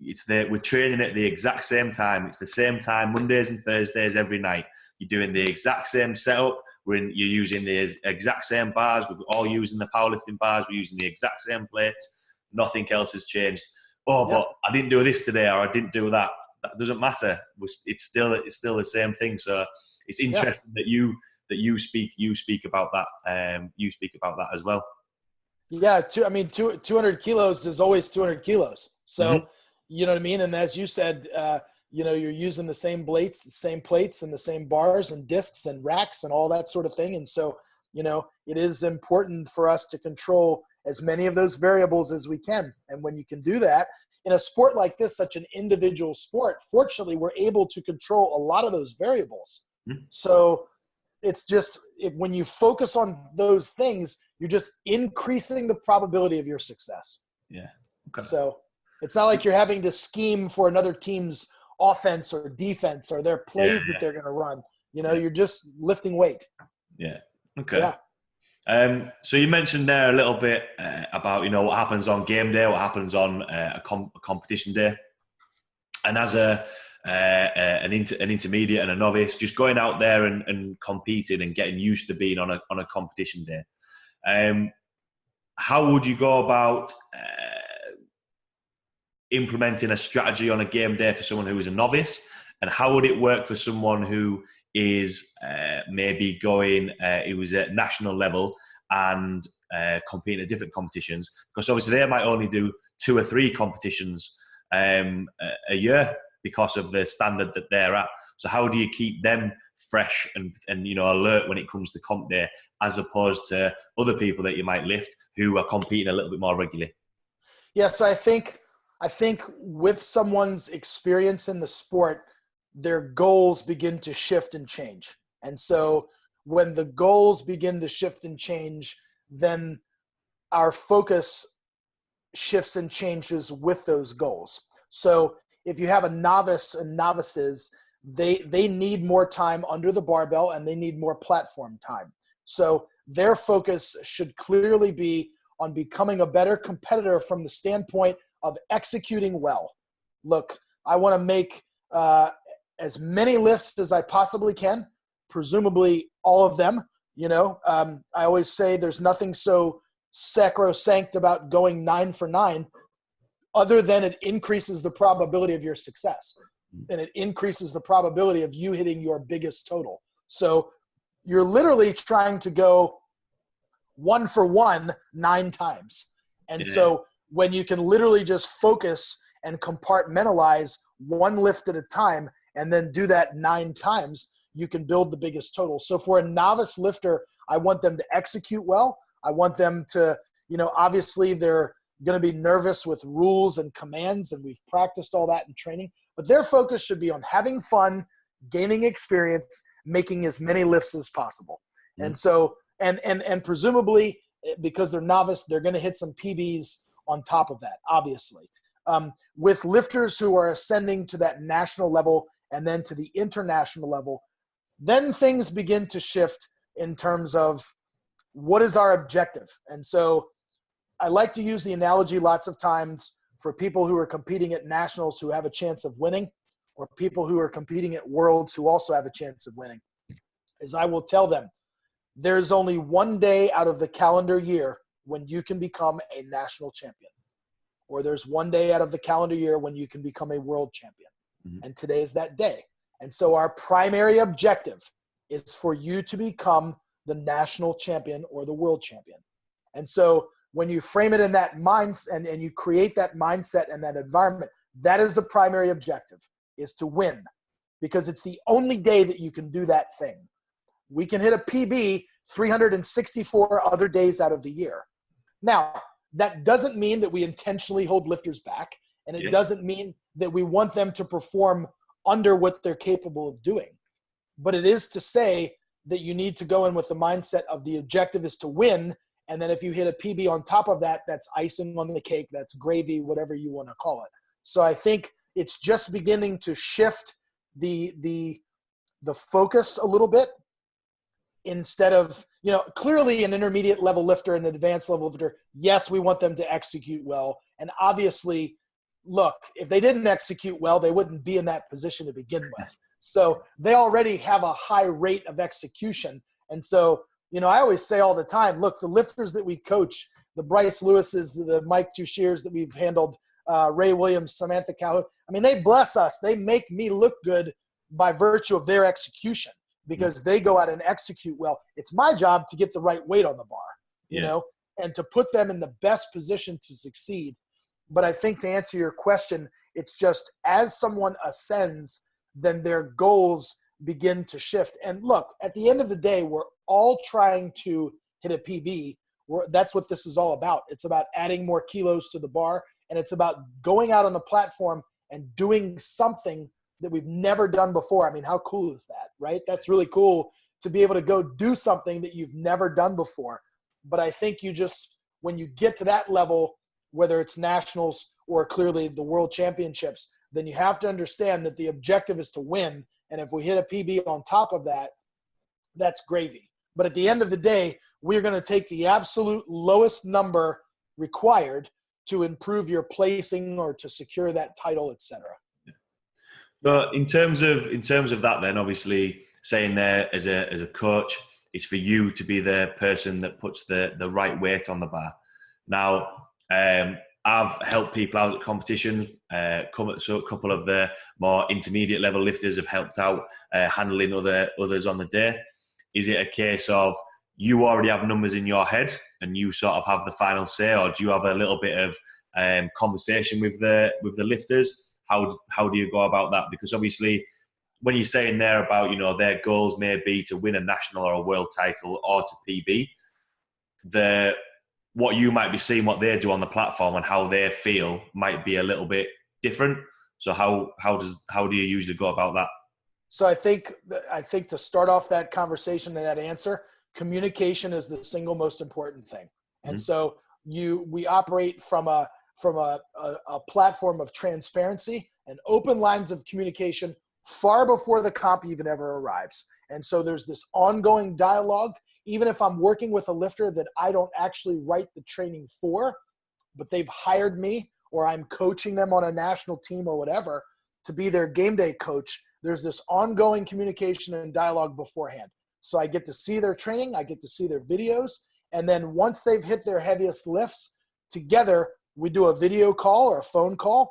we're training at the exact same time. It's the same time, Mondays and Thursdays every night. You're doing the exact same setup. You're using the exact same bars. We're all using the powerlifting bars. We're using the exact same plates. Nothing else has changed. But I didn't do this today, or I didn't do that. That doesn't matter. It's still the same thing. So it's interesting that you speak about that. You speak about that as well. Yeah, 200 kilos is always 200 kilos. So, you know what I mean? And as you said, you're using the same plates and the same bars and discs and racks and all that sort of thing. And so, it is important for us to control as many of those variables as we can. And when you can do that in a sport like this, such an individual sport, fortunately, we're able to control a lot of those variables. So it's just, when you focus on those things, you're just increasing the probability of your success. Yeah. Okay. So it's not like you're having to scheme for another team's offense or defense or their plays that they're going to run. You're just lifting weight. Yeah. Okay. Yeah. So you mentioned there a little bit about, what happens on game day, what happens on a competition day. And as an intermediate and a novice, just going out there and competing and getting used to being on a competition day. How would you go about implementing a strategy on a game day for someone who is a novice, and how would it work for someone who is maybe going, who is at national level and competing at different competitions? Because obviously they might only do 2 or 3 competitions a year because of the standard that they're at. So how do you keep them fresh and alert when it comes to comp day, as opposed to other people that you might lift who are competing a little bit more regularly? Yeah, so I think with someone's experience in the sport, their goals begin to shift and change. And so when the goals begin to shift and change, then our focus shifts and changes with those goals. So if you have a novice and novices, they need more time under the barbell and they need more platform time. So their focus should clearly be on becoming a better competitor from the standpoint of executing well. Look, I want to make as many lifts as I possibly can, presumably all of them. I always say there's nothing so sacrosanct about going 9 for 9 other than it increases the probability of your success, and it increases the probability of you hitting your biggest total. So you're literally trying to go 1 for 1 9 times. And so when you can literally just focus and compartmentalize one lift at a time and then do that 9 times, you can build the biggest total. So for a novice lifter, I want them to execute well. I want them to, obviously they're going to be nervous with rules and commands, and we've practiced all that in training, but their focus should be on having fun, gaining experience, making as many lifts as possible. And so, and presumably because they're novice, they're going to hit some PBs on top of that, obviously. With lifters who are ascending to that national level and then to the international level, then things begin to shift in terms of what is our objective. And so I like to use the analogy lots of times for people who are competing at nationals who have a chance of winning, or people who are competing at worlds who also have a chance of winning, is I will tell them there's only one day out of the calendar year when you can become a national champion, or there's one day out of the calendar year when you can become a world champion. And today is that day. And so our primary objective is for you to become the national champion or the world champion. And so when you frame it in that mindset and you create that mindset and that environment, that is the primary objective, is to win, because it's the only day that you can do that thing. we can hit a PB 364 other days out of the year. Now, that doesn't mean that we intentionally hold lifters back, and it doesn't mean that we want them to perform under what they're capable of doing. But it is to say that you need to go in with the mindset of the objective is to win, and then if you hit a PB on top of that, that's icing on the cake, that's gravy, whatever you want to call it. So I think it's just beginning to shift the focus a little bit. Instead of, clearly an intermediate level lifter and an advanced level lifter, yes, we want them to execute well. And obviously, look, if they didn't execute well, they wouldn't be in that position to begin with. So they already have a high rate of execution. And so, I always say all the time, look, the lifters that we coach, the Bryce Lewises, the Mike Tushiers that we've handled, Ray Williams, Samantha Calhoun, they bless us. They make me look good by virtue of their execution, because they go out and execute well. It's my job to get the right weight on the bar, you know, and to put them in the best position to succeed. But I think to answer your question, it's just as someone ascends, then their goals begin to shift. And look, at the end of the day, we're all trying to hit a PB. That's what this is all about. It's about adding more kilos to the bar, and it's about going out on the platform and doing something that we've never done before. How cool is that, right? That's really cool to be able to go do something that you've never done before. But I think when you get to that level, whether it's nationals or clearly the world championships, then you have to understand that the objective is to win. And if we hit a PB on top of that, that's gravy. But at the end of the day, we're going to take the absolute lowest number required to improve your placing or to secure that title, etc. So in terms of that, then obviously saying there as a coach, it's for you to be the person that puts the right weight on the bar. Now, I've helped people out at competition. So a couple of the more intermediate level lifters have helped out handling others on the day. Is it a case of you already have numbers in your head and you sort of have the final say, or do you have a little bit of conversation with the lifters? How do you go about that? Because obviously, when you're saying there about, their goals may be to win a national or a world title or to PB, what you might be seeing, what they do on the platform and how they feel might be a little bit different. So how do you usually go about that? So I think to start off that conversation and that answer, communication is the single most important thing. And so we operate from a platform of transparency and open lines of communication far before the comp even ever arrives. And so there's this ongoing dialogue, even if I'm working with a lifter that I don't actually write the training for, but they've hired me or I'm coaching them on a national team or whatever to be their game day coach. There's this ongoing communication and dialogue beforehand. So I get to see their training, I get to see their videos, and then once they've hit their heaviest lifts, together we do a video call or a phone call,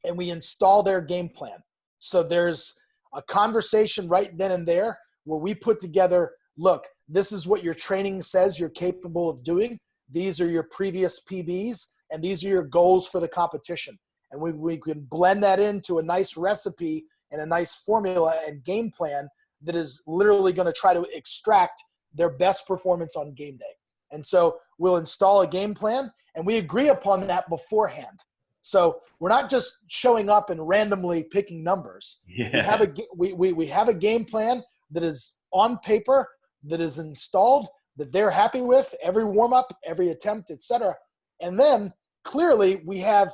and we install their game plan. So there's a conversation right then and there where we put together, look, this is what your training says you're capable of doing. These are your previous PBs, and these are your goals for the competition. And we can blend that into a nice recipe and a nice formula and game plan that is literally going to try to extract their best performance on game day. And so we'll install a game plan, and we agree upon that beforehand. So we're not just showing up and randomly picking numbers. Yeah. We have a game plan that is on paper, that is installed, that they're happy with, every warm-up, every attempt, etc. And then clearly we have,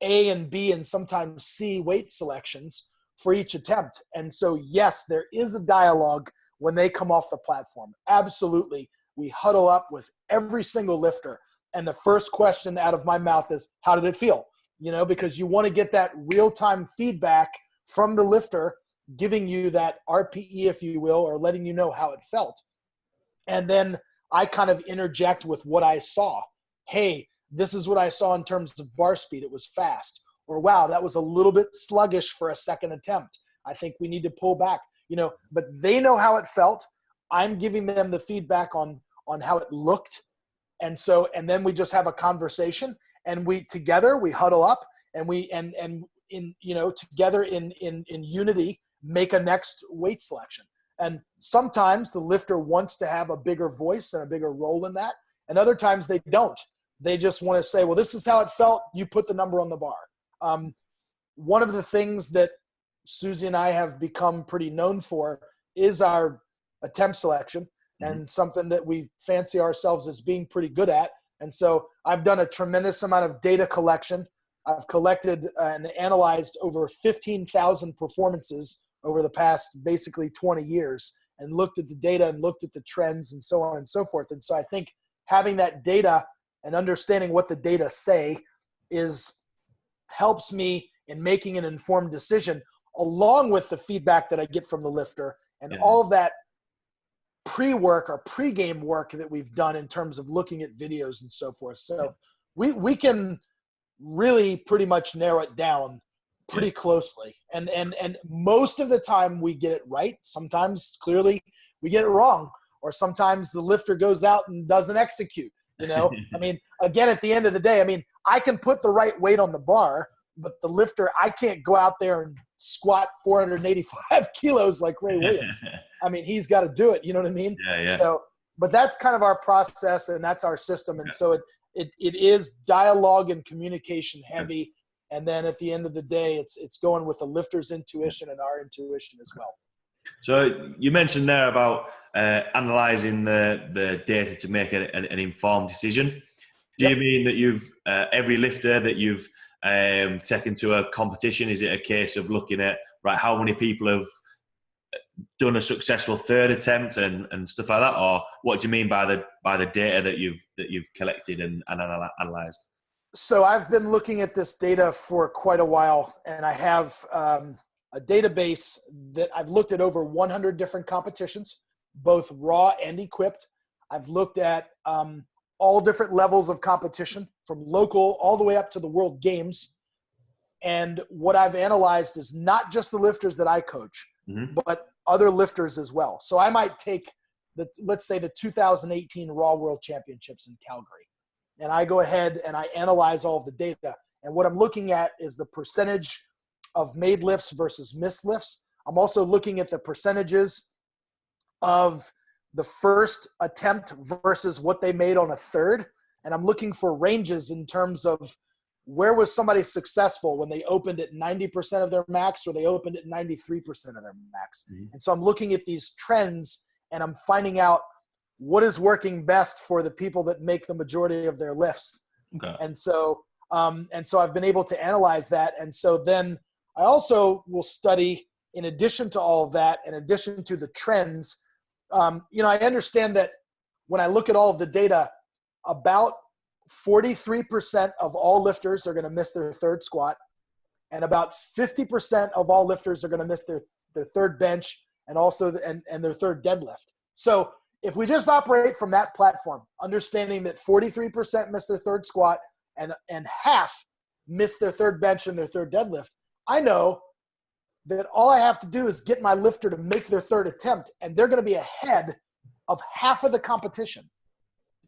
A and B and sometimes C weight selections for each attempt. And so, yes, there is a dialogue when they come off the platform. Absolutely. We huddle up with every single lifter. And the first question out of my mouth is, how did it feel? Because you want to get that real-time feedback from the lifter, giving you that RPE, if you will, or letting you know how it felt. And then I kind of interject with what I saw. Hey, this is what I saw in terms of bar speed. It was fast. Or, wow, that was a little bit sluggish for a second attempt. I think we need to pull back, but they know how it felt. I'm giving them the feedback on how it looked. And then we just have a conversation, and we huddle up, and together in unity, make a next weight selection. And sometimes the lifter wants to have a bigger voice and a bigger role in that. And other times they don't. They just want to say, well, this is how it felt. You put the number on the bar. One of the things that Susie and I have become pretty known for is our attempt selection, and something that we fancy ourselves as being pretty good at. And so I've done a tremendous amount of data collection. I've collected and analyzed over 15,000 performances over the past basically 20 years, and looked at the data and looked at the trends and so on and so forth. And so I think having that data and understanding what the data say helps me in making an informed decision, along with the feedback that I get from the lifter and all of that pre-work or pre-game work that we've done in terms of looking at videos and so forth. So we can really pretty much narrow it down pretty closely. And most of the time we get it right. Sometimes clearly we get it wrong, or sometimes the lifter goes out and doesn't execute, you know? I mean, again, at the end of the day, I mean, I can put the right weight on the bar, but the lifter, I can't go out there and squat 485 kilos like Ray Williams. I mean, he's got to do it. You know what I mean? Yeah. So, but that's kind of our process, and that's our system. And so it is dialogue and communication heavy. And then at the end of the day, it's going with the lifter's intuition and our intuition as well. So you mentioned there about analyzing the data to make an informed decision. Do you mean that you've every lifter that you've taken to a competition, is it a case of looking at how many people have done a successful third attempt and stuff like that, or what do you mean by the data that you've collected and analyzed? So I've been looking at this data for quite a while, and I have a database that I've looked at over 100 different competitions, both raw and equipped. I've looked at all different levels of competition, from local all the way up to the World Games. And what I've analyzed is not just the lifters that I coach, but other lifters as well. So I might take let's say the 2018 Raw World Championships in Calgary, and I go ahead and I analyze all of the data. And what I'm looking at is the percentage of made lifts versus missed lifts. I'm also looking at the percentages of the first attempt versus what they made on a third. And I'm looking for ranges in terms of where was somebody successful when they opened at 90% of their max, or they opened at 93% of their max. And so I'm looking at these trends, and I'm finding out what is working best for the people that make the majority of their lifts. Okay. And so I've been able to analyze that. And so then I also will study, in addition to all of that, in addition to the trends, I understand that when I look at all of the data, about 43% of all lifters are going to miss their third squat, and about 50% of all lifters are going to miss their third bench and also and their third deadlift. So if we just operate from that platform, understanding that 43% miss their third squat and half miss their third bench and their third deadlift, I know that all I have to do is get my lifter to make their third attempt, and they're going to be ahead of half of the competition.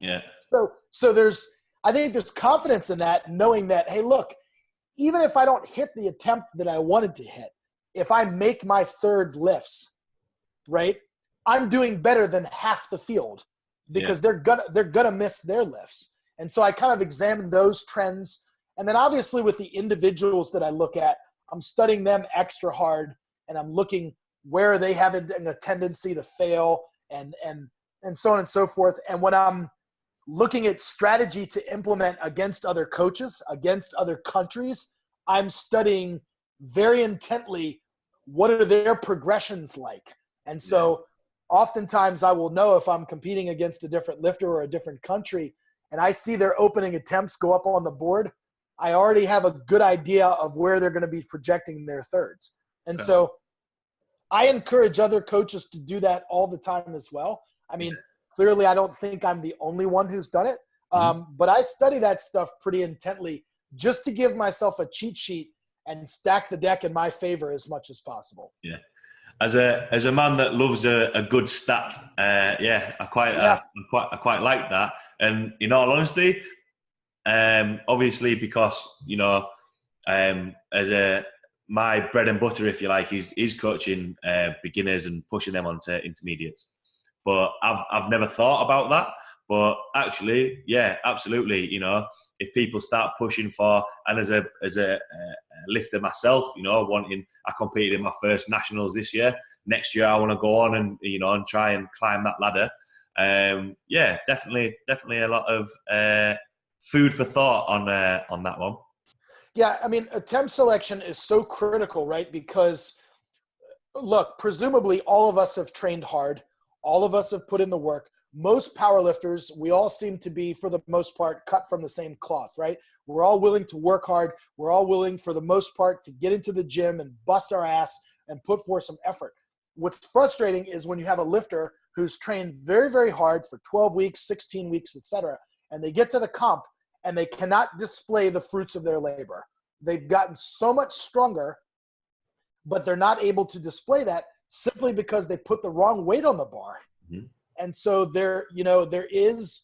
Yeah. So I think there's confidence in that, knowing that, hey, look, even if I don't hit the attempt that I wanted to hit, if I make my third lifts, right, I'm doing better than half the field, because they're gonna miss their lifts. And so I kind of examine those trends. And then obviously with the individuals that I look at, I'm studying them extra hard, and I'm looking where they have a tendency to fail and so on and so forth. And when I'm looking at strategy to implement against other coaches, against other countries, I'm studying very intently what are their progressions like. And so oftentimes I will know if I'm competing against a different lifter or a different country, and I see their opening attempts go up on the board, I already have a good idea of where they're going to be projecting their thirds. And so I encourage other coaches to do that all the time as well. I mean, clearly I don't think I'm the only one who's done it, but I study that stuff pretty intently just to give myself a cheat sheet and stack the deck in my favor as much as possible. Yeah. As a man that loves a good stat, I quite like that. And in all honesty, obviously because as my bread and butter, if you like, is coaching beginners and pushing them onto intermediates. But I've never thought about that. But actually, yeah, absolutely. You know, if people start pushing for, and as a lifter myself, you know, I competed in my first nationals this year. Next year, I want to go on and, you know, and try and climb that ladder. Yeah, definitely a lot of food for thought on that one. Yeah, I mean, attempt selection is so critical, right? Because look, presumably all of us have trained hard. All of us have put in the work. Most powerlifters, we all seem to be, for the most part, cut from the same cloth, right? We're all willing to work hard. We're all willing, for the most part, to get into the gym and bust our ass and put forth some effort. What's frustrating is when you have a lifter who's trained very, very hard for 12 weeks, 16 weeks, etc., and they get to the comp and they cannot display the fruits of their labor. They've gotten so much stronger, but they're not able to display that simply because they put the wrong weight on the bar. Mm-hmm. And so there is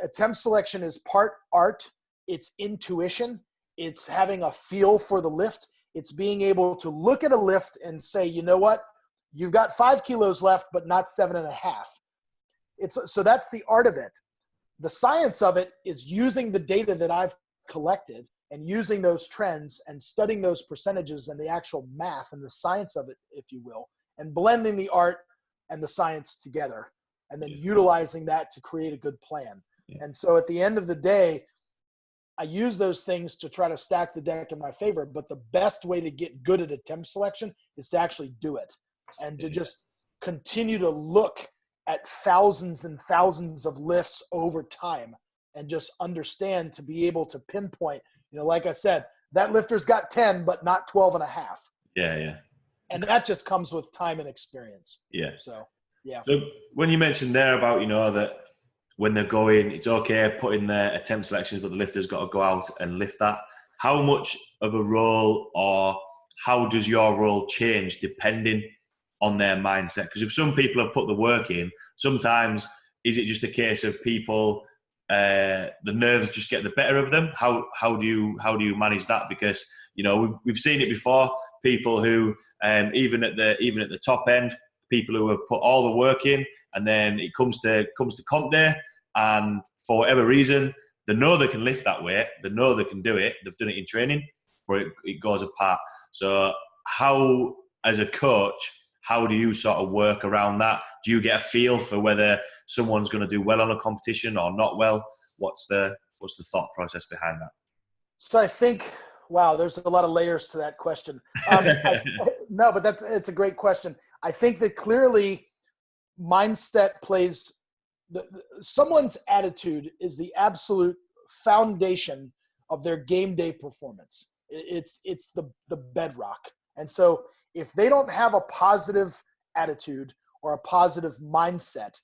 attempt selection is part art. It's intuition. It's having a feel for the lift. It's being able to look at a lift and say, you know what, you've got 5 kilos left, but not 7.5. So that's the art of it. The science of it is using the data that I've collected and using those trends and studying those percentages and the actual math and the science of it, if you will, and blending the art and the science together, and then utilizing that to create a good plan. Yeah. And so at the end of the day, I use those things to try to stack the deck in my favor, but the best way to get good at attempt selection is to actually do it and to just continue to look at thousands and thousands of lifts over time and just understand, to be able to pinpoint, you know, like I said, that lifter's got 10, but not 12.5. Yeah. And that just comes with time and experience. Yeah. So, yeah. So when you mentioned there about, you know, that when they're going, it's okay putting their attempt selections, but the lifter's got to go out and lift that. How much of a role, or how does your role change depending on their mindset? Because if some people have put the work in, sometimes is it just a case of people, the nerves just get the better of them? How do you manage that? Because, you know, we've seen it before. People who even at the top end, people who have put all the work in, and then it comes to comp day, and for whatever reason, they know they can lift that weight, they know they can do it, they've done it in training, but it goes apart. So how, as a coach, how do you sort of work around that? Do you get a feel for whether someone's going to do well on a competition or not well? What's the thought process behind that? So I think, wow, there's a lot of layers to that question. No, but it's a great question. I think that clearly mindset plays, someone's attitude is the absolute foundation of their game day performance. It's the bedrock. And so if they don't have a positive attitude or a positive mindset,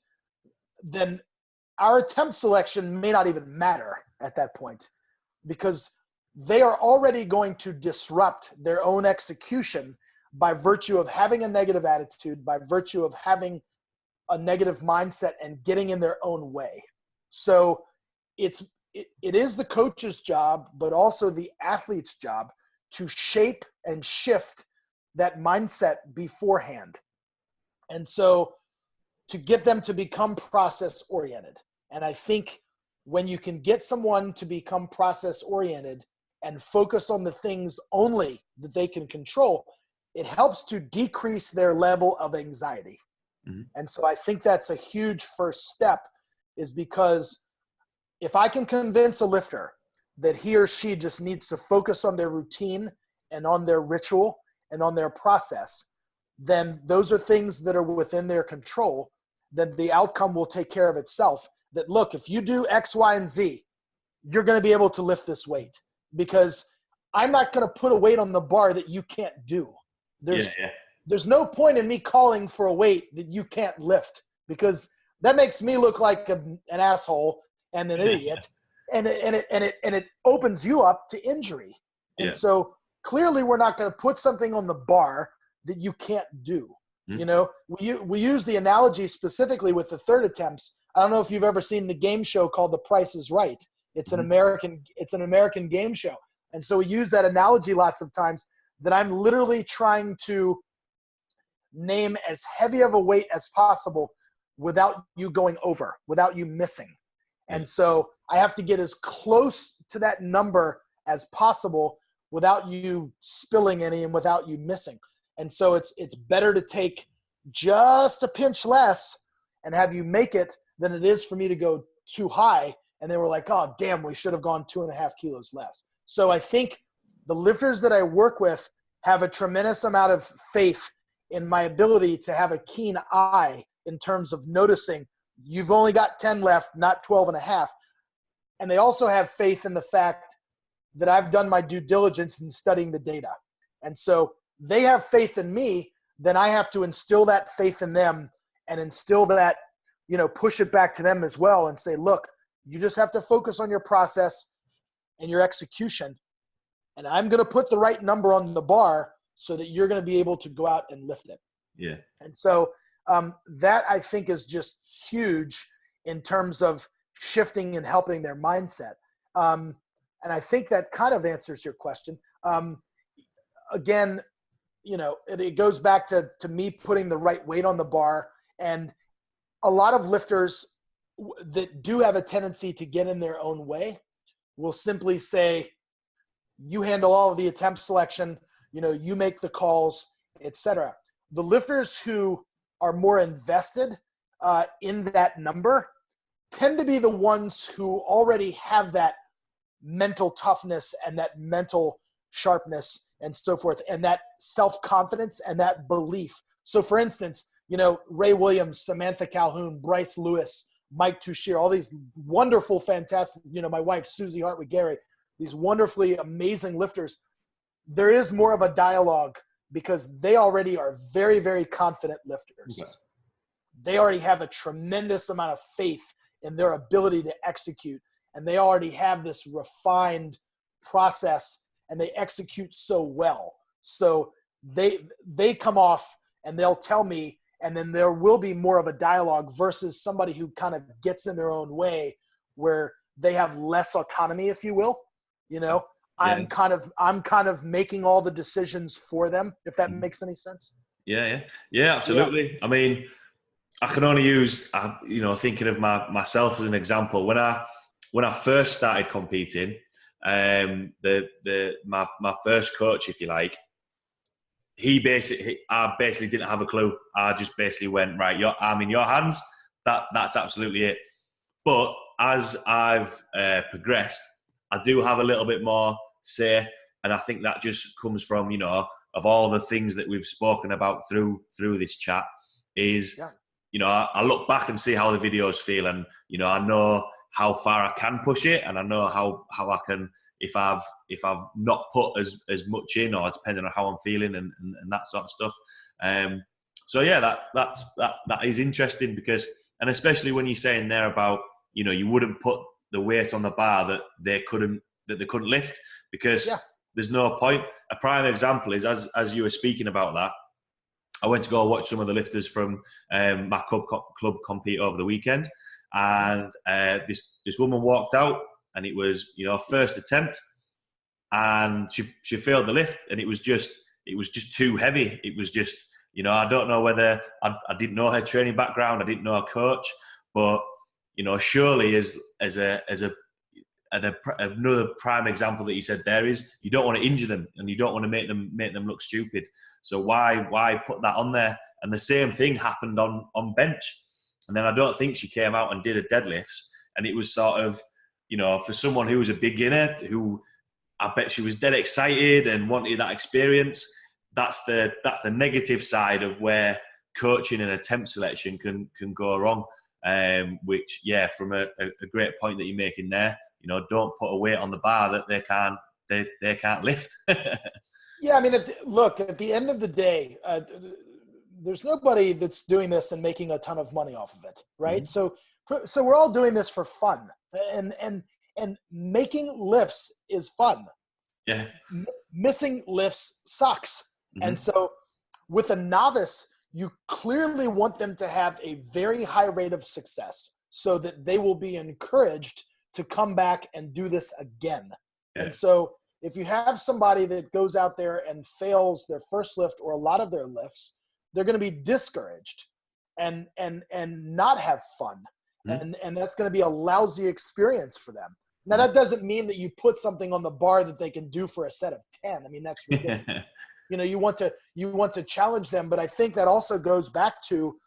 then our attempt selection may not even matter at that point, because they are already going to disrupt their own execution by virtue of having a negative attitude, by virtue of having a negative mindset and getting in their own way. So it is the coach's job, but also the athlete's job to shape and shift that mindset beforehand. And so to get them to become process oriented. And I think when you can get someone to become process oriented and focus on the things only that they can control, it helps to decrease their level of anxiety. Mm-hmm. And so I think that's a huge first step, is because if I can convince a lifter that he or she just needs to focus on their routine and on their ritual and on their process, then those are things that are within their control, then the outcome will take care of itself. That, look, if you do X, Y, and Z, you're going to be able to lift this weight, because I'm not going to put a weight on the bar that you can't do. There's no point in me calling for a weight that you can't lift, because that makes me look like an asshole and an idiot, and it opens you up to injury. And so clearly we're not going to put something on the bar that you can't do. Mm-hmm. You know, we use the analogy specifically with the third attempts. I don't know if you've ever seen the game show called The Price is Right. It's an American game show. And so we use that analogy lots of times. that I'm literally trying to name as heavy of a weight as possible without you going over, without you missing. And so I have to get as close to that number as possible without you spilling any and without you missing. And so it's better to take just a pinch less and have you make it than it is for me to go too high. And they were like, oh, damn, we should have gone 2.5 kilos less. So I think the lifters that I work with have a tremendous amount of faith in my ability to have a keen eye in terms of noticing you've only got 10 left, not 12.5. And they also have faith in the fact that I've done my due diligence in studying the data. And so they have faith in me, then I have to instill that faith in them and instill that, push it back to them as well and say, look, you just have to focus on your process and your execution. And I'm going to put the right number on the bar so that you're going to be able to go out and lift it. Yeah. And so that I think is just huge in terms of shifting and helping their mindset. And I think that kind of answers your question. Again, it goes back to me putting the right weight on the bar. And a lot of lifters that do have a tendency to get in their own way will simply say, you handle all of the attempt selection, you make the calls, etc. The lifters who are more invested in that number tend to be the ones who already have that mental toughness and that mental sharpness and so forth, and that self-confidence and that belief. So for instance, Ray Williams, Samantha Calhoun, Bryce Lewis, Mike Touchier, all these wonderful, fantastic, my wife, Susie Hartwig-Gary, these wonderfully amazing lifters, there is more of a dialogue because they already are very, very confident lifters. Yes. They already have a tremendous amount of faith in their ability to execute, and they already have this refined process, and they execute so well. So they come off and they'll tell me, and then there will be more of a dialogue versus somebody who kind of gets in their own way where they have less autonomy, if you will. I'm kind of making all the decisions for them, if that makes any sense. Yeah, absolutely. Yeah. I mean, I can only use, thinking of myself as an example. When I first started competing, my first coach, if you like, I basically didn't have a clue. I just basically went, right, I'm in your hands. That's absolutely it. But as I've progressed, I do have a little bit more say, and I think that just comes from, of all the things that we've spoken about through this chat is, I look back and see how the videos feel, and, I know how far I can push it, and I know how I can, if I've not put as much in, or depending on how I'm feeling and that sort of stuff. So yeah, that is interesting because, and especially when you're saying there about, you wouldn't put the weight on the bar that they couldn't lift because there's no point. A prime example is as you were speaking about that, I went to go watch some of the lifters from my club compete over the weekend, and this woman walked out, and it was first attempt, and she failed the lift, and it was just too heavy. It was just I don't know whether I didn't know her training background, I didn't know her coach, but surely as another prime example that you said there is you don't want to injure them and you don't want to make them look stupid. So why put that on there? And the same thing happened on bench. And then I don't think she came out and did a deadlifts. And it was sort of, for someone who was a beginner, who I bet she was dead excited and wanted that experience. That's the negative side of where coaching and attempt selection can go wrong. Which, from a great point that you're making there, don't put a weight on the bar that they can't lift. Yeah, I mean, at the end of the day, there's nobody that's doing this and making a ton of money off of it, right? Mm-hmm. So we're all doing this for fun, and making lifts is fun. Yeah, missing lifts sucks, mm-hmm. And so with a novice, you clearly want them to have a very high rate of success so that they will be encouraged to come back and do this again. Yeah. And so if you have somebody that goes out there and fails their first lift or a lot of their lifts, they're going to be discouraged and not have fun. And that's going to be a lousy experience for them. Now, that doesn't mean that you put something on the bar that they can do for a set of 10. I mean, that's ridiculous. You want to challenge them, but I think that also goes back to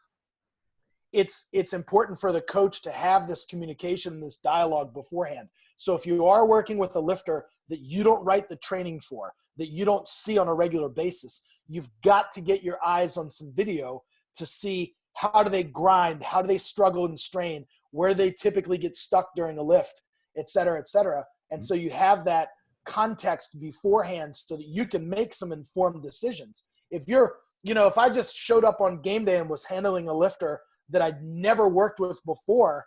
it's important for the coach to have this communication, this dialogue beforehand. So if you are working with a lifter that you don't write the training for, that you don't see on a regular basis, you've got to get your eyes on some video to see how do they grind, how do they struggle and strain, where they typically get stuck during a lift, et cetera, et cetera. And so you have that context beforehand so that you can make some informed decisions. If I just showed up on game day and was handling a lifter that I'd never worked with before,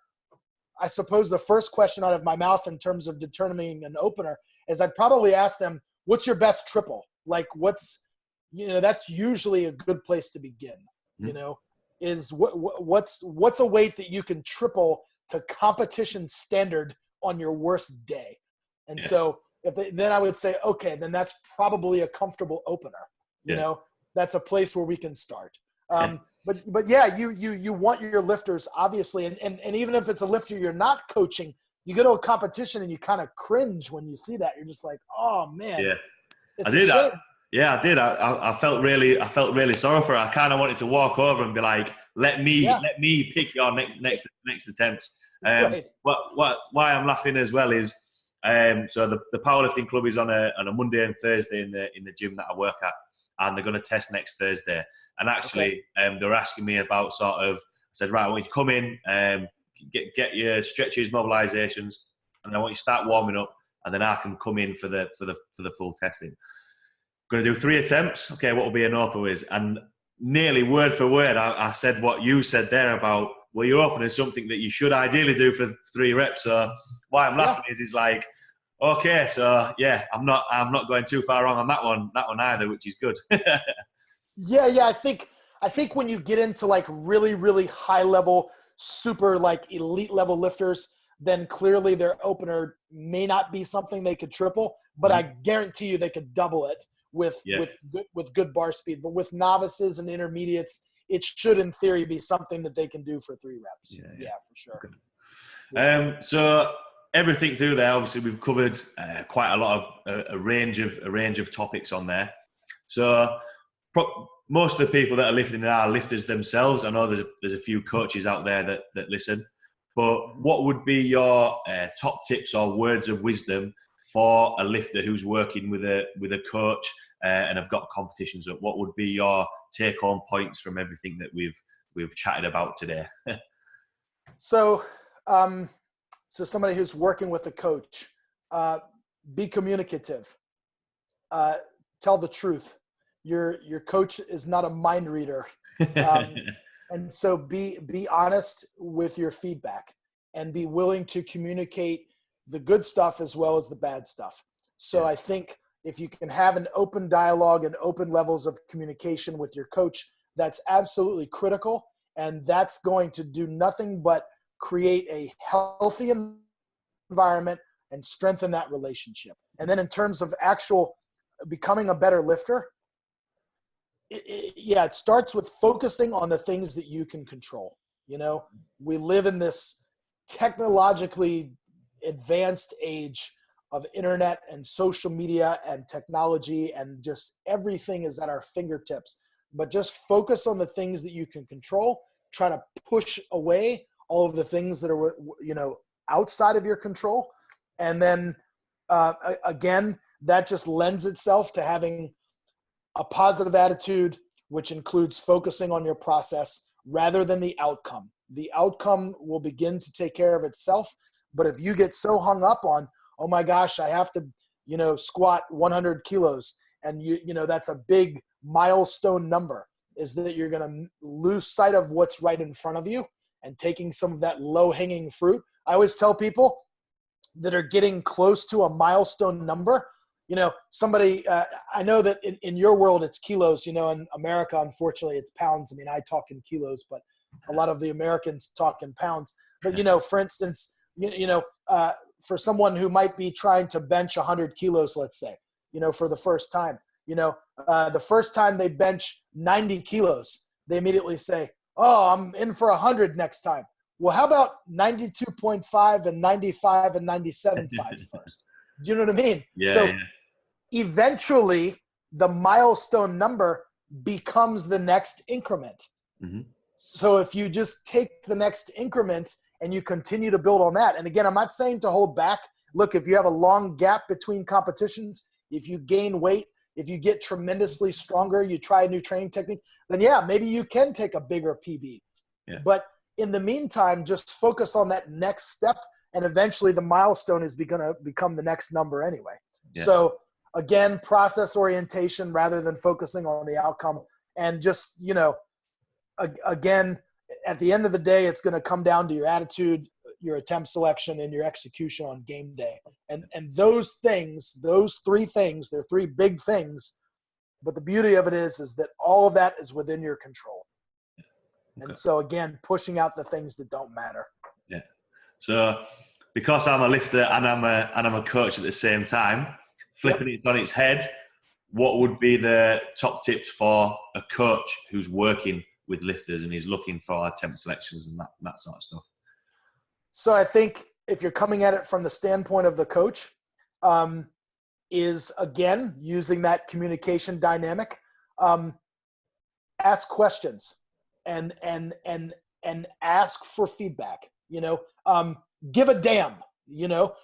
I suppose the first question out of my mouth in terms of determining an opener is I'd probably ask them, what's your best triple? Like that's usually a good place to begin, is what's a weight that you can triple to competition standard on your worst day. And so then I would say, okay, then that's probably a comfortable opener. That's a place where we can start. But yeah, you want your lifters, obviously, and even if it's a lifter you're not coaching, you go to a competition and you kind of cringe when you see that. You're just like, oh man. Yeah. I did that. Yeah, I did. I felt really sorry for her. I kind of wanted to walk over and be like, let me pick your next attempt. Right. Why I'm laughing as well is so the powerlifting club is on a Monday and Thursday in the gym that I work at, and they're going to test next Thursday. And actually, they're asking me about I said, right, I want you to come in, get your stretches, mobilizations, and I want you to start warming up, and then I can come in for the full testing. Going to do 3 attempts. Okay, what will be an opener is? And nearly word for word, I said what you said there about, well, your opener is something that you should ideally do for 3 reps. So why I'm laughing is he's like, okay, so yeah, I'm not going too far wrong on that one either, which is good. Yeah. I think when you get into like really, really high level, super like elite level lifters, then clearly their opener may not be something they could triple, but I guarantee you they could double it with good bar speed. But with novices and intermediates, it should in theory be something that they can do for 3 reps. Yeah, for sure. Okay. So everything through there, obviously we've covered quite a lot of a range of topics on there. So most of the people that are lifting are lifters themselves. I know there's a few coaches out there that listen, but what would be your top tips or words of wisdom for a lifter who's working with a coach and have got competitions up? What would be your take-home points from everything that we've chatted about today? So somebody who's working with a coach, be communicative. Tell the truth. Your coach is not a mind reader. And so be honest with your feedback and be willing to communicate the good stuff as well as the bad stuff. So I think if you can have an open dialogue and open levels of communication with your coach, that's absolutely critical. And that's going to do nothing but create a healthy environment and strengthen that relationship. And then in terms of actual becoming a better lifter, it starts with focusing on the things that you can control. We live in this technologically advanced age of internet and social media and technology, and just everything is at our fingertips. But just focus on the things that you can control. Try to push away all of the things that are, outside of your control. And then, again, that just lends itself to having a positive attitude, which includes focusing on your process rather than the outcome. The outcome will begin to take care of itself. But if you get so hung up on, oh my gosh, I have to, squat 100 kilos, and that's a big milestone number, is that you're going to lose sight of what's right in front of you and taking some of that low-hanging fruit. I always tell people that are getting close to a milestone number, somebody, I know that in your world it's kilos, in America, unfortunately, it's pounds. I mean, I talk in kilos, but a lot of the Americans talk in pounds. But, for instance, for someone who might be trying to bench 100 kilos, let's say, for the first time, the first time they bench 90 kilos, they immediately say, oh, I'm in for 100 next time. Well, how about 92.5 and 95 and 97.5 first? Do you know what I mean? Yeah. So eventually the milestone number becomes the next increment. Mm-hmm. So if you just take the next increment and you continue to build on that, and again, I'm not saying to hold back. Look, if you have a long gap between competitions, if you gain weight, if you get tremendously stronger, you try a new training technique, then yeah, maybe you can take a bigger PB. Yeah. But in the meantime, just focus on that next step, and eventually the milestone is going to become the next number anyway. Yes. So again, process orientation rather than focusing on the outcome. And just, again, at the end of the day, it's going to come down to your attitude, your attempt selection, and your execution on game day. And those things, those three things, they're three big things. But the beauty of it is that all of that is within your control. Okay. And so again, pushing out the things that don't matter. Yeah. So because I'm a lifter and I'm a coach at the same time, flipping it on its head, what would be the top tips for a coach who's working with lifters and is looking for attempt selections and that sort of stuff? So I think if you're coming at it from the standpoint of the coach, is again using that communication dynamic. Ask questions and ask for feedback. Give a damn.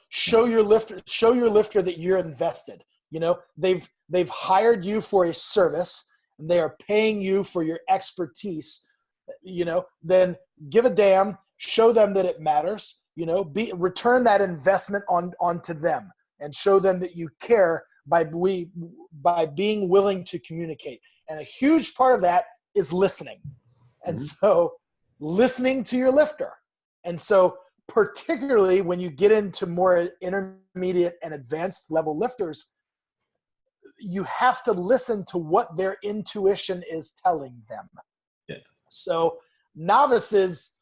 Show your lifter that you're invested. They've hired you for a service and they are paying you for your expertise. Then give a damn. Show them that it matters. Return that investment onto them and show them that you care by being willing to communicate. And a huge part of that is listening. And so listening to your lifter. And so particularly when you get into more intermediate and advanced level lifters, you have to listen to what their intuition is telling them. Yeah. So novices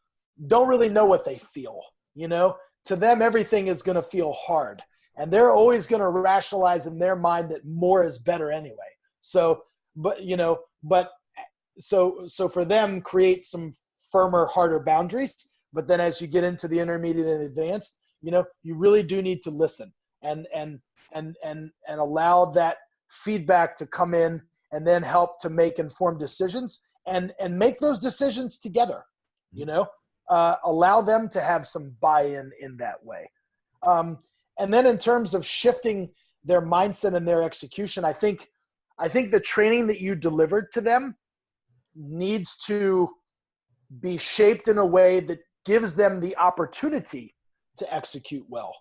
don't really know what they feel. To them, everything is going to feel hard. And they're always going to rationalize in their mind that more is better anyway. So for them, create some firmer, harder boundaries. But then as you get into the intermediate and advanced, you really do need to listen and allow that feedback to come in and then help to make informed decisions and make those decisions together, allow them to have some buy-in in that way. And then in terms of shifting their mindset and their execution, I think the training that you delivered to them needs to be shaped in a way that gives them the opportunity to execute well.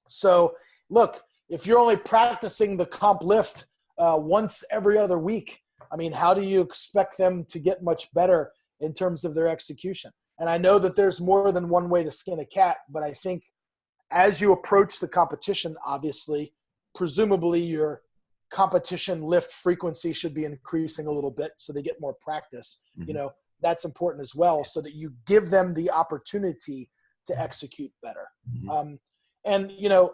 So look, if you're only practicing the comp lift once every other week, how do you expect them to get much better in terms of their execution? And I know that there's more than one way to skin a cat, but I think as you approach the competition, obviously, presumably your competition lift frequency should be increasing a little bit so they get more practice. Mm-hmm. That's important as well, so that you give them the opportunity to execute better. Mm-hmm.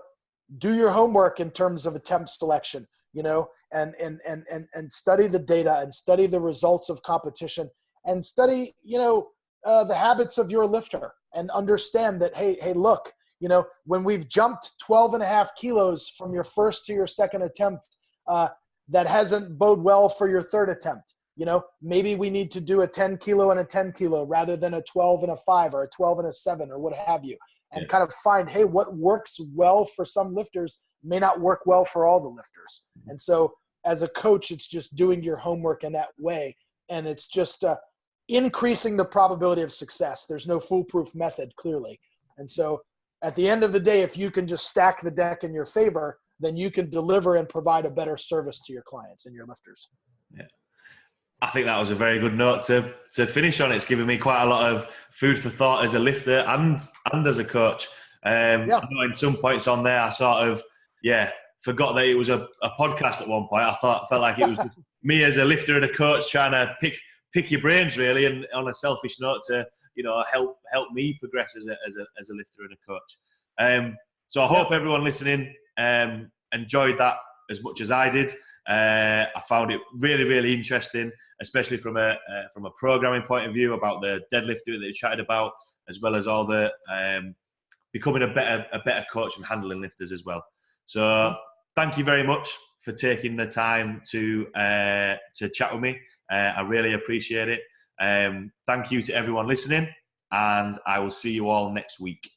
Do your homework in terms of attempt selection, and study the data and study the results of competition and study, the habits of your lifter and understand that, hey, look, when we've jumped 12.5 kilos from your first to your second attempt, that hasn't bode well for your third attempt. Maybe we need to do a 10 kilo and a 10 kilo rather than a 12 and a 5 or a 12 and a 7 or what have you. And kind of find, hey, what works well for some lifters may not work well for all the lifters. And so as a coach, it's just doing your homework in that way. And it's just increasing the probability of success. There's no foolproof method, clearly. And so at the end of the day, if you can just stack the deck in your favor, then you can deliver and provide a better service to your clients and your lifters. Yeah. I think that was a very good note to finish on. It's given me quite a lot of food for thought as a lifter and as a coach. I know in some points on there, I sort of, forgot that it was a podcast at one point. I felt like it was me as a lifter and a coach trying to pick your brains really, and on a selfish note to help me progress as a lifter and a coach. So I hope everyone listening enjoyed that as much as I did. I found it really, really interesting, especially from a programming point of view about the deadlift that you chatted about, as well as all the becoming a better coach and handling lifters as well. So thank you very much for taking the time to chat with me. I really appreciate it. Thank you to everyone listening, and I will see you all next week.